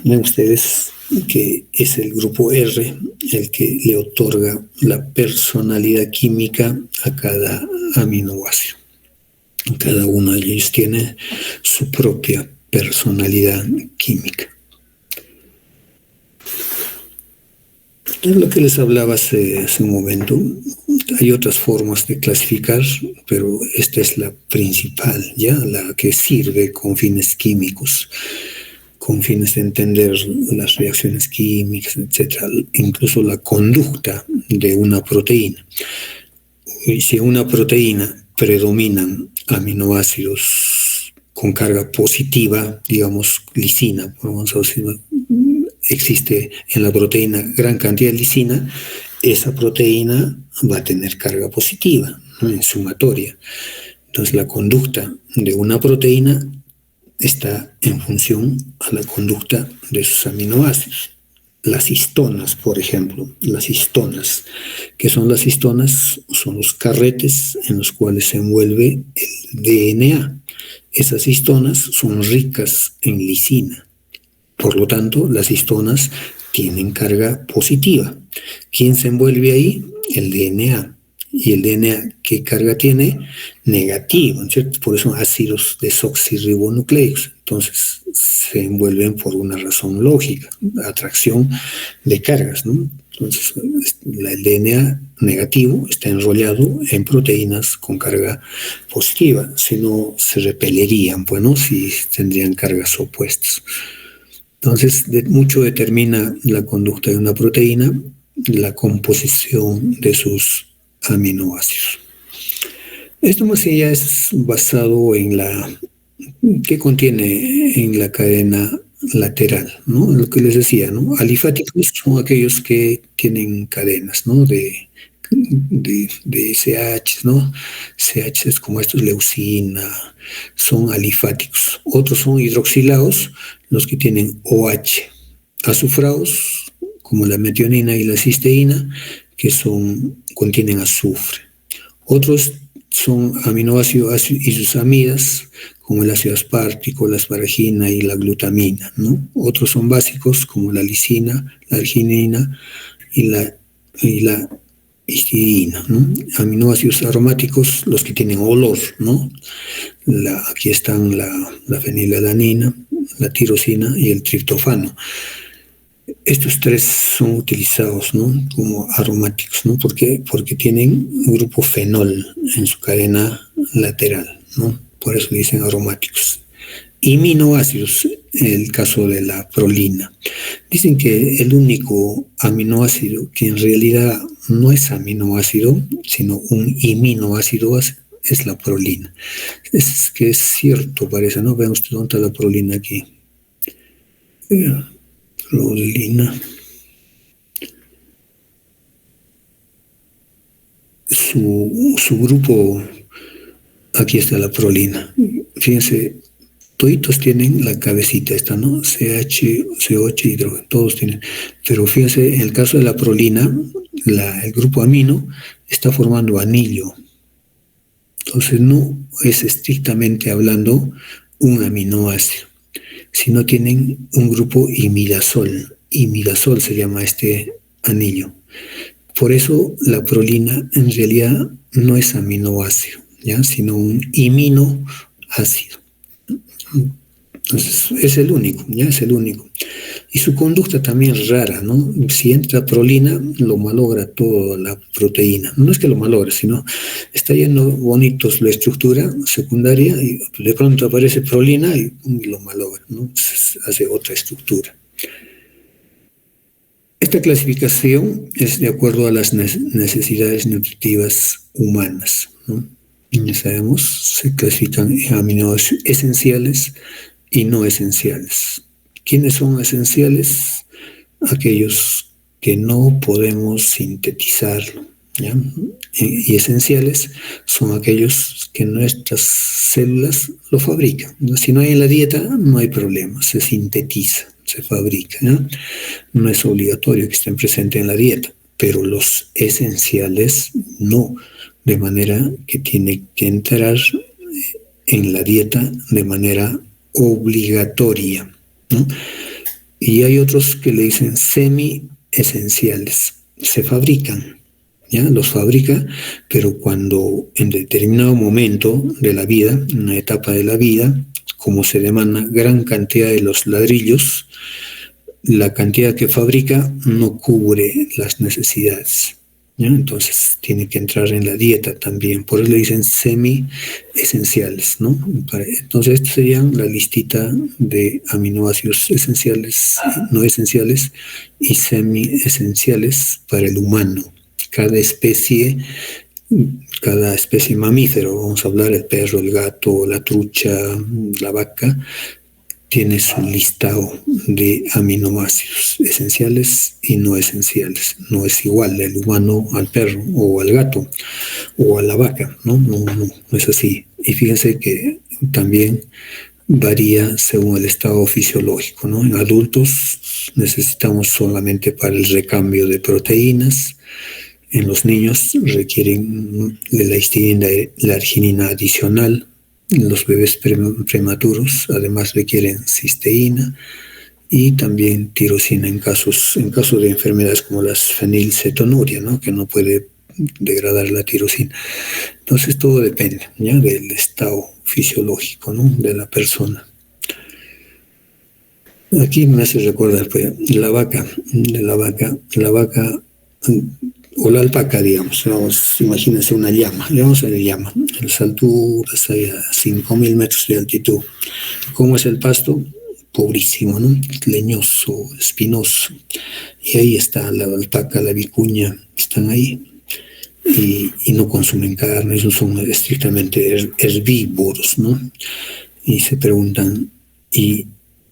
Ven ustedes que es el grupo R el que le otorga la personalidad química a cada aminoácido. Cada uno de ellos tiene su propia personalidad química. Es lo que les hablaba hace un momento. Hay otras formas de clasificar, pero esta es la principal, ¿ya? La que sirve con fines químicos, con fines de entender las reacciones químicas, etc. Incluso la conducta de una proteína. Y si en una proteína predominan aminoácidos con carga positiva, digamos lisina, vamos a decir, existe en la proteína gran cantidad de lisina, esa proteína va a tener carga positiva, ¿no? En sumatoria. Entonces la conducta de una proteína está en función a la conducta de sus aminoácidos. las histonas, por ejemplo. Las histonas. ¿Qué son las histonas? Son los carretes en los cuales se envuelve el DNA. Esas histonas son ricas en lisina. Por lo tanto, las histonas tienen carga positiva. ¿Quién se envuelve ahí? El DNA. ¿Y el DNA qué carga tiene? Negativa, ¿no es cierto? Por eso ácidos desoxirribonucleicos. Entonces, se envuelven por una razón lógica, atracción de cargas, ¿no? Entonces, el DNA negativo está enrollado en proteínas con carga positiva, si no se repelerían, bueno, si tendrían cargas opuestas. Entonces, mucho determina la conducta de una proteína, la composición de sus aminoácidos. Esto más ya es basado en la que contiene en la cadena lateral, ¿no? Lo que les decía, ¿no? Alifáticos son aquellos que tienen cadenas, ¿no? De CH, ¿no? CH es como estos, leucina, son alifáticos. Otros son hidroxilados, los que tienen OH. Azufrados, como la metionina y la cisteína, que contienen azufre. Otros son aminoácidos y sus amidas, como el ácido aspartico, la asparagina y la glutamina, ¿no? Otros son básicos, como la lisina, la arginina y la histidina, ¿no? Aminoácidos aromáticos, los que tienen olor, ¿no? Aquí están la fenilalanina, la tirosina y el triptofano. Estos tres son utilizados, ¿no? Como aromáticos, ¿no? ¿Por qué? Porque tienen un grupo fenol en su cadena lateral, ¿no? Por eso le dicen aromáticos. Aminoácidos, el caso de la prolina. Dicen que el único aminoácido que en realidad no es aminoácido, sino un aminoácido es la prolina. Es que es cierto, parece, ¿no? Vean ustedes dónde está la prolina aquí. Prolina. Su grupo, aquí está la prolina. Fíjense, toditos tienen la cabecita esta, ¿no? CH, COH, hidrógeno, todos tienen. Pero fíjense, en el caso de la prolina, el grupo amino está formando anillo. Entonces no es estrictamente hablando un aminoácido, sino tienen un grupo imidazol. Imidazol se llama este anillo. Por eso la prolina en realidad no es aminoácido, ¿ya? Sino un aminoácido. Entonces es el único, ¿ya? Es el único. Y su conducta también es rara, ¿no? Si entra prolina, lo malogra toda la proteína. No es que lo malogre, sino está yendo bonitos la estructura secundaria y de pronto aparece prolina y lo malogra, ¿no? Hace otra estructura. Esta clasificación es de acuerdo a las necesidades nutritivas humanas, ¿no? Ya sabemos, se clasifican en aminoácidos esenciales y no esenciales. ¿Quiénes son esenciales? Aquellos que no podemos sintetizarlo, ¿ya? Y esenciales son aquellos que nuestras células lo fabrican. Si no hay en la dieta, no hay problema, se sintetiza, se fabrica, ¿ya? No es obligatorio que estén presentes en la dieta, pero los esenciales no, de manera que tiene que entrar en la dieta de manera obligatoria, ¿no? Y hay otros que le dicen semi-esenciales, se fabrican, ¿ya? Los fabrica, pero cuando en determinado momento de la vida, una etapa de la vida, como se demanda gran cantidad de los ladrillos, la cantidad que fabrica no cubre las necesidades, ¿ya? Entonces tiene que entrar en la dieta también, por eso le dicen semi-esenciales, ¿no? Entonces estos serían la listita de aminoácidos esenciales, no esenciales y semi-esenciales para el humano. Cada especie mamífero, vamos a hablar el perro, el gato, la trucha, la vaca, tiene su listado de aminoácidos esenciales y no esenciales. No es igual el humano al perro o al gato o a la vaca, ¿no? No es así. Y fíjense que también varía según el estado fisiológico, ¿no? En adultos necesitamos solamente para el recambio de proteínas. En los niños requieren de la histamina y la arginina adicional. En los bebés prematuros además requieren cisteína y también tirosina en caso de enfermedades como las fenilcetonuria, ¿no? Que no puede degradar la tirosina. Entonces todo depende, ¿ya? Del estado fisiológico, ¿no? De la persona. Aquí me hace recordar pues, la vaca o la alpaca, digamos. Imagínense una llama, vamos a ver llama, en las alturas, a 5.000 metros de altitud. ¿Cómo es el pasto? Pobrísimo, ¿no? Leñoso, espinoso. Y ahí está la alpaca, la vicuña, están ahí. Y no consumen carne, esos son estrictamente herbívoros, ¿no? Y se preguntan, ¿y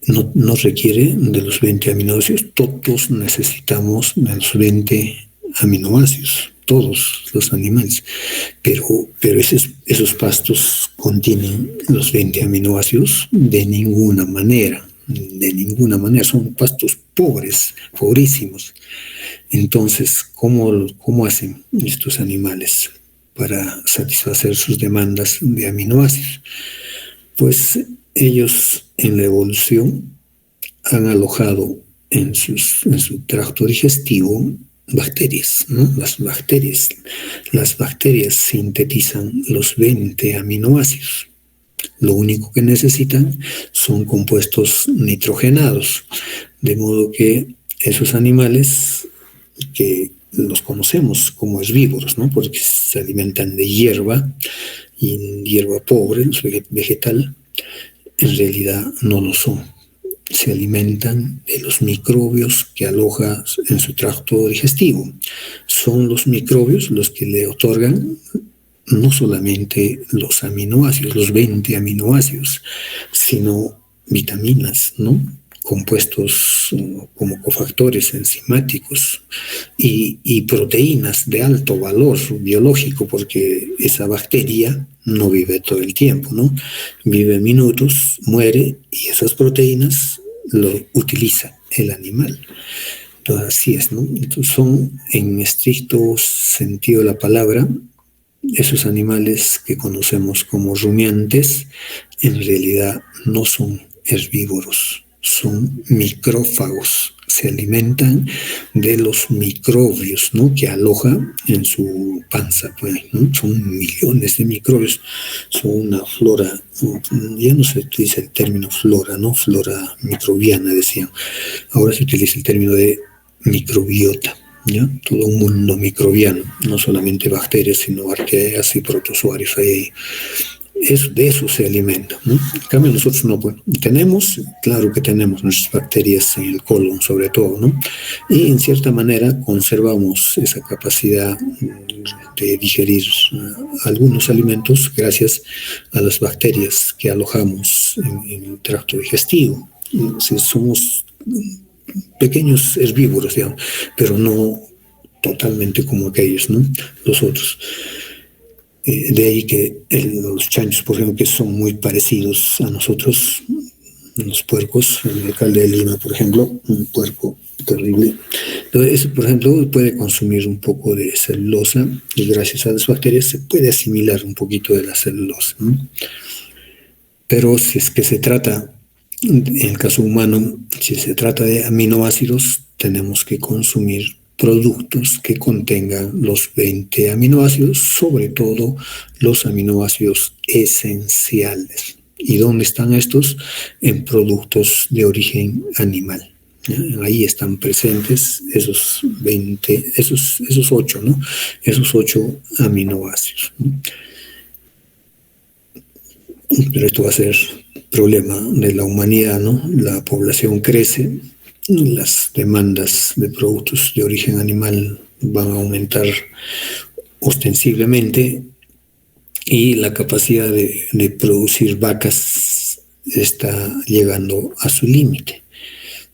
no requiere de los 20 aminoácidos? Todos necesitamos de los 20 aminoácidos, todos los animales, pero esos pastos contienen los 20 aminoácidos de ninguna manera, son pastos pobres, pobrísimos. Entonces, ¿cómo hacen estos animales para satisfacer sus demandas de aminoácidos? Pues ellos en la evolución han alojado en su tracto digestivo bacterias, ¿no? Las bacterias sintetizan los 20 aminoácidos. Lo único que necesitan son compuestos nitrogenados, de modo que esos animales que los conocemos como herbívoros, ¿no? Porque se alimentan de hierba, y hierba pobre, vegetal, en realidad no lo son. Se alimentan de los microbios que aloja en su tracto digestivo. Son los microbios los que le otorgan no solamente los aminoácidos, los 20 aminoácidos, sino vitaminas, ¿no? Compuestos como cofactores enzimáticos y proteínas de alto valor biológico, porque esa bacteria no vive todo el tiempo, ¿no? Vive minutos, muere, y esas proteínas lo utiliza el animal. Entonces, así es, ¿no? Entonces, son, en estricto sentido de la palabra, esos animales que conocemos como rumiantes, en realidad no son herbívoros, son micrófagos. Se alimentan de los microbios, ¿no? Que aloja en su panza, pues, ¿no? Son millones de microbios, son una flora, ya no se utiliza el término flora, ¿no? Flora microbiana, decían. Ahora se utiliza el término de microbiota, ¿ya? Todo un mundo microbiano, no solamente bacterias, sino arqueas y protozoarios ahí. De eso se alimenta, ¿no? En cambio nosotros no, pues, claro que tenemos nuestras bacterias en el colon sobre todo, ¿no? Y en cierta manera conservamos esa capacidad de digerir algunos alimentos gracias a las bacterias que alojamos en el tracto digestivo. Somos pequeños herbívoros, digamos, pero no totalmente como aquellos, ¿no? Los otros. De ahí que los chanchos, por ejemplo, que son muy parecidos a nosotros, los puercos, el alcalde de Lima, por ejemplo, un puerco terrible. Entonces, por ejemplo, puede consumir un poco de celulosa y gracias a las bacterias se puede asimilar un poquito de la celulosa, ¿no? Pero si es que se trata, en el caso humano, si se trata de aminoácidos, tenemos que consumir productos que contengan los 20 aminoácidos, sobre todo los aminoácidos esenciales. ¿Y dónde están estos? En productos de origen animal. Ahí están presentes esos 20, esos 8, ¿no? Esos 8 aminoácidos, ¿no? Pero esto va a ser problema de la humanidad, ¿no? La población crece, las demandas de productos de origen animal van a aumentar ostensiblemente y la capacidad de producir vacas está llegando a su límite.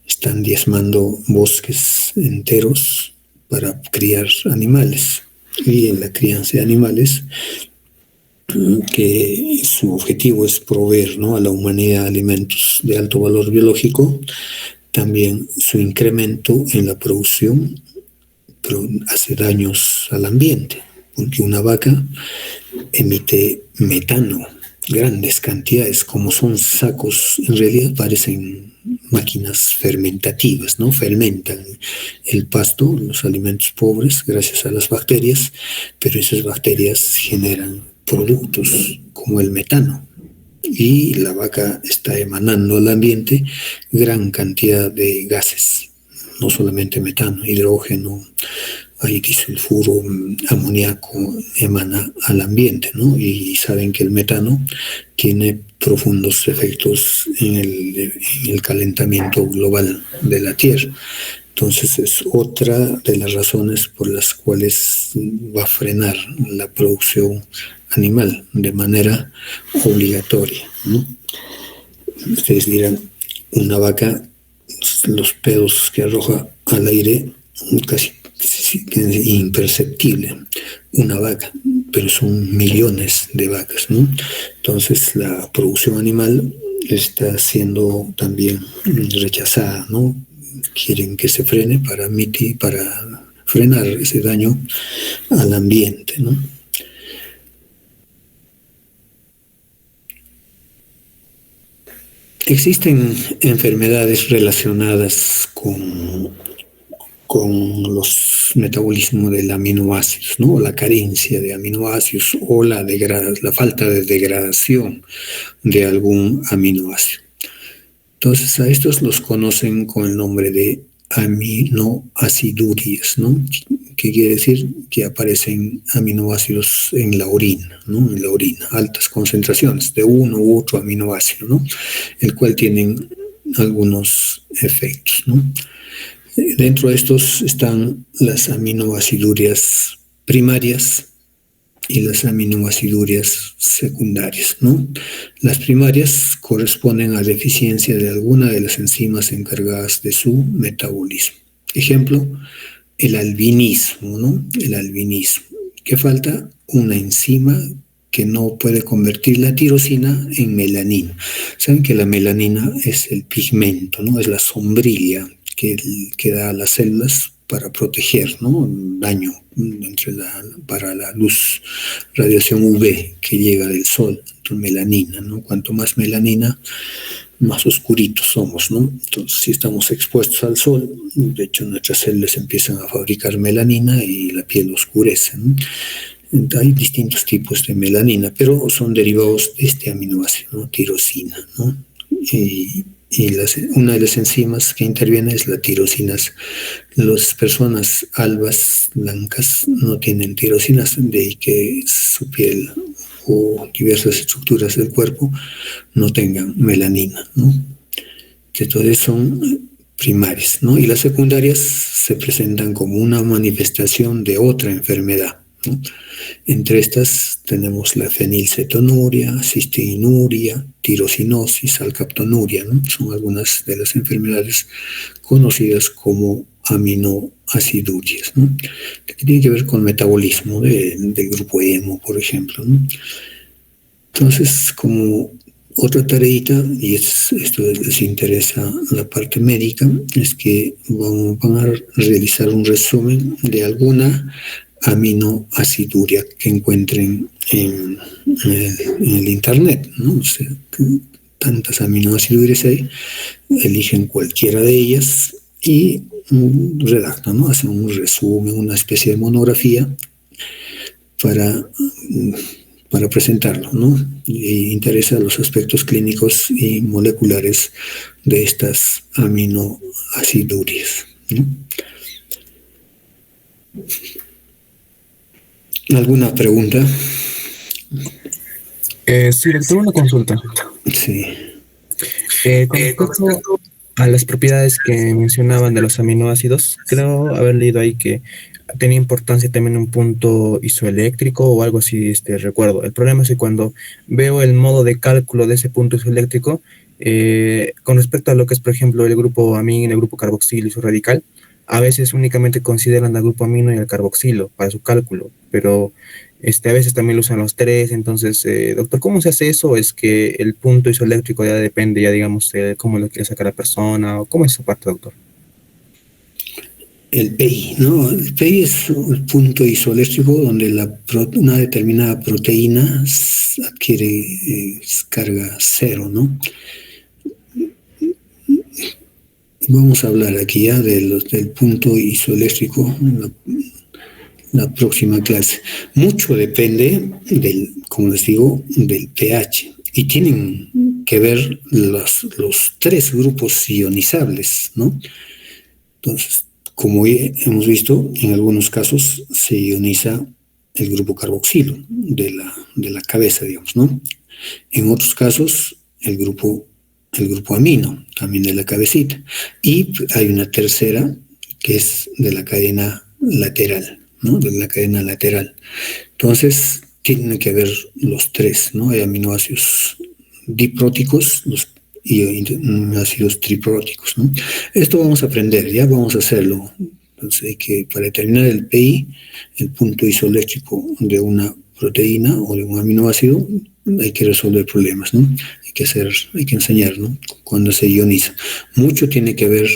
Están diezmando bosques enteros para criar animales, y en la crianza de animales que su objetivo es proveer, ¿no?, a la humanidad alimentos de alto valor biológico, también su incremento en la producción hace daños al ambiente, porque una vaca emite metano, grandes cantidades, como son sacos, en realidad parecen máquinas fermentativas, ¿no? Fermentan el pasto, los alimentos pobres, gracias a las bacterias, pero esas bacterias generan productos como el metano. Y la vaca está emanando al ambiente gran cantidad de gases, no solamente metano, hidrógeno, hay disulfuro, amoníaco, emana al ambiente, ¿no? Y saben que el metano tiene profundos efectos en el calentamiento global de la Tierra. Entonces es otra de las razones por las cuales va a frenar la producción animal de manera obligatoria, ¿no? Ustedes dirán, una vaca, los pedos que arroja al aire casi imperceptible, una vaca, pero son millones de vacas, ¿no? Entonces la producción animal está siendo también rechazada, ¿no? Quieren que se frene para frenar ese daño al ambiente, ¿no? Existen enfermedades relacionadas con los metabolismos del aminoácidos, ¿no? La carencia de aminoácidos o la falta de degradación de algún aminoácido. Entonces a estos los conocen con el nombre de aminoacidurías, ¿no? Que quiere decir que aparecen aminoácidos en la orina, ¿no? En la orina, altas concentraciones de uno u otro aminoácido, ¿no? El cual tienen algunos efectos, ¿no? Dentro de estos están las aminoacidurías primarias y las aminoacidurías secundarias, ¿no? Las primarias corresponden a deficiencia de alguna de las enzimas encargadas de su metabolismo. Ejemplo, el albinismo, ¿no? El albinismo, que falta una enzima que no puede convertir la tirosina en melanina. Saben que la melanina es el pigmento, ¿no? Es la sombrilla que da a las células para proteger, ¿no?, daño para la luz, radiación UV que llega del sol, entonces melanina, ¿no? Cuanto más melanina, más oscuritos somos, ¿no? Entonces, si estamos expuestos al sol, de hecho nuestras células empiezan a fabricar melanina y la piel oscurece, ¿no? Hay distintos tipos de melanina, pero son derivados de este aminoácido, ¿no?, tirosina, ¿no? Una de las enzimas que interviene es la tirosinas. Las personas albas, blancas, no tienen tirosinas, de ahí que su piel o diversas estructuras del cuerpo no tengan melanina, ¿no? Entonces son primarias, ¿no? Y las secundarias se presentan como una manifestación de otra enfermedad, ¿no? Entre estas tenemos la fenilcetonuria, cistinuria, tirosinosis, alcaptonuria, ¿no? Son algunas de las enfermedades conocidas como aminoacidurias, ¿no? Que tienen que ver con metabolismo del grupo hemo, por ejemplo, ¿no? Entonces, como otra tareita, y esto les interesa la parte médica, es que van a realizar un resumen de alguna aminoaciduria que encuentren en el internet, ¿no? O sea, tantas aminoacidurias hay, eligen cualquiera de ellas y redactan, ¿no? Hacen un resumen, una especie de monografía para presentarlo, ¿no? Y interesa los aspectos clínicos y moleculares de estas aminoacidurias, ¿no? ¿Alguna pregunta? Sí, doctor, una consulta. Sí. Con respecto a las propiedades que mencionaban de los aminoácidos, creo haber leído ahí que tenía importancia también un punto isoeléctrico o algo así, recuerdo. El problema es que cuando veo el modo de cálculo de ese punto isoeléctrico, con respecto a lo que es, por ejemplo, el grupo amino, el grupo carboxilo y su radical, a veces únicamente consideran al grupo amino y al carboxilo para su cálculo, pero A veces también lo usan los tres. Entonces, doctor, ¿cómo se hace eso? ¿O es que el punto isoeléctrico ya depende, ya digamos, de cómo lo quiere sacar la persona? ¿O cómo es esa parte, doctor? El PI, ¿no? El PI es el punto isoeléctrico donde una determinada proteína adquiere carga cero, ¿no? Vamos a hablar aquí ya del punto isoeléctrico en la próxima clase. Mucho depende como les digo, del pH. Y tienen que ver los tres grupos ionizables, ¿no? Entonces, como hemos visto, en algunos casos se ioniza el grupo carboxilo de la cabeza, digamos, ¿no? En otros casos, el grupo amino, también de la cabecita. Y hay una tercera que es de la cadena lateral, ¿no? De la cadena lateral. Entonces, tienen que ver los tres, ¿no? Hay aminoácidos dipróticos y ácidos tripróticos, ¿no? Esto vamos a aprender, ya vamos a hacerlo. Entonces, hay que, para determinar el PI, el punto isoeléctrico de una proteína o de un aminoácido, hay que resolver problemas, ¿no? Hay que enseñar, ¿no? Cuando se ioniza. Mucho tiene que ver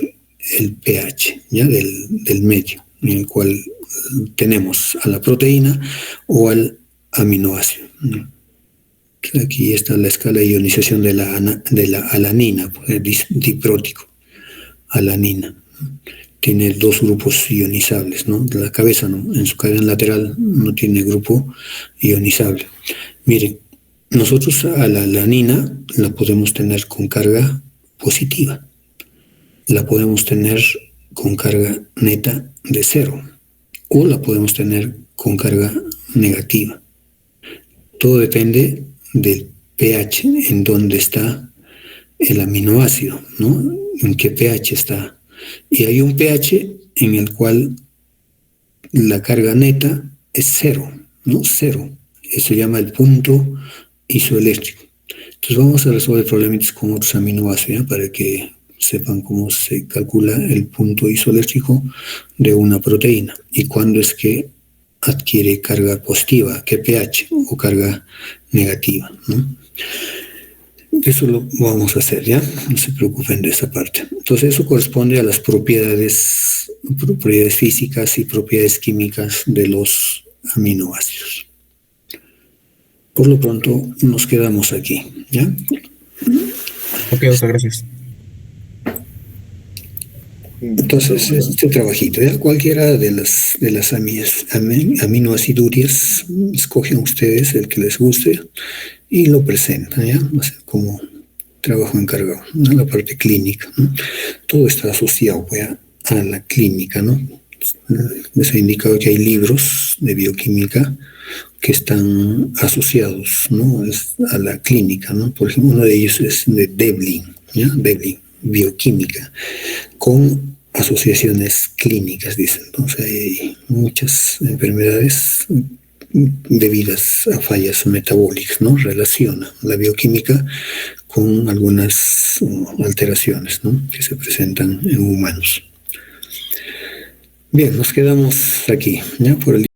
el pH, ¿ya? Del medio, en el cual tenemos a la proteína o al aminoácido, ¿no? Aquí está la escala de ionización de la alanina, diprótico, alanina. Tiene dos grupos ionizables, ¿no? De la cabeza, ¿no? En su cadena lateral no tiene grupo ionizable. Miren, nosotros a la alanina la podemos tener con carga positiva, la podemos tener con carga neta de 0, o la podemos tener con carga negativa. Todo depende del pH en donde está el aminoácido, ¿no? En qué pH está. Y hay un pH en el cual la carga neta es 0, ¿no? 0. Eso se llama el punto isoeléctrico. Entonces vamos a resolver problemitas con otros aminoácidos, ¿ya? Para que sepan cómo se calcula el punto isoeléctrico de una proteína y cuándo es que adquiere carga positiva, qué pH, o carga negativa, ¿no? Eso lo vamos a hacer, ¿ya? No se preocupen de esa parte. Entonces eso corresponde a las propiedades físicas y propiedades químicas de los aminoácidos. Por lo pronto nos quedamos aquí, ¿ya? Ok, doctor, gracias. Entonces, este trabajito, ¿ya? Cualquiera de las aminoacidurías, escogen ustedes el que les guste y lo presentan, ¿ya? Como trabajo encargado, ¿no? La parte clínica, ¿no? Todo está asociado, pues, a la clínica, ¿no? Les he indicado que hay libros de bioquímica que están asociados, ¿no? A la clínica, ¿no? Por ejemplo, uno de ellos es de Devlin, ¿ya? Devlin, bioquímica, con asociaciones clínicas, dicen. Entonces hay muchas enfermedades debidas a fallas metabólicas, ¿no? Relaciona la bioquímica con algunas alteraciones, ¿no? Que se presentan en humanos. Bien, nos quedamos aquí, ¿ya? Por el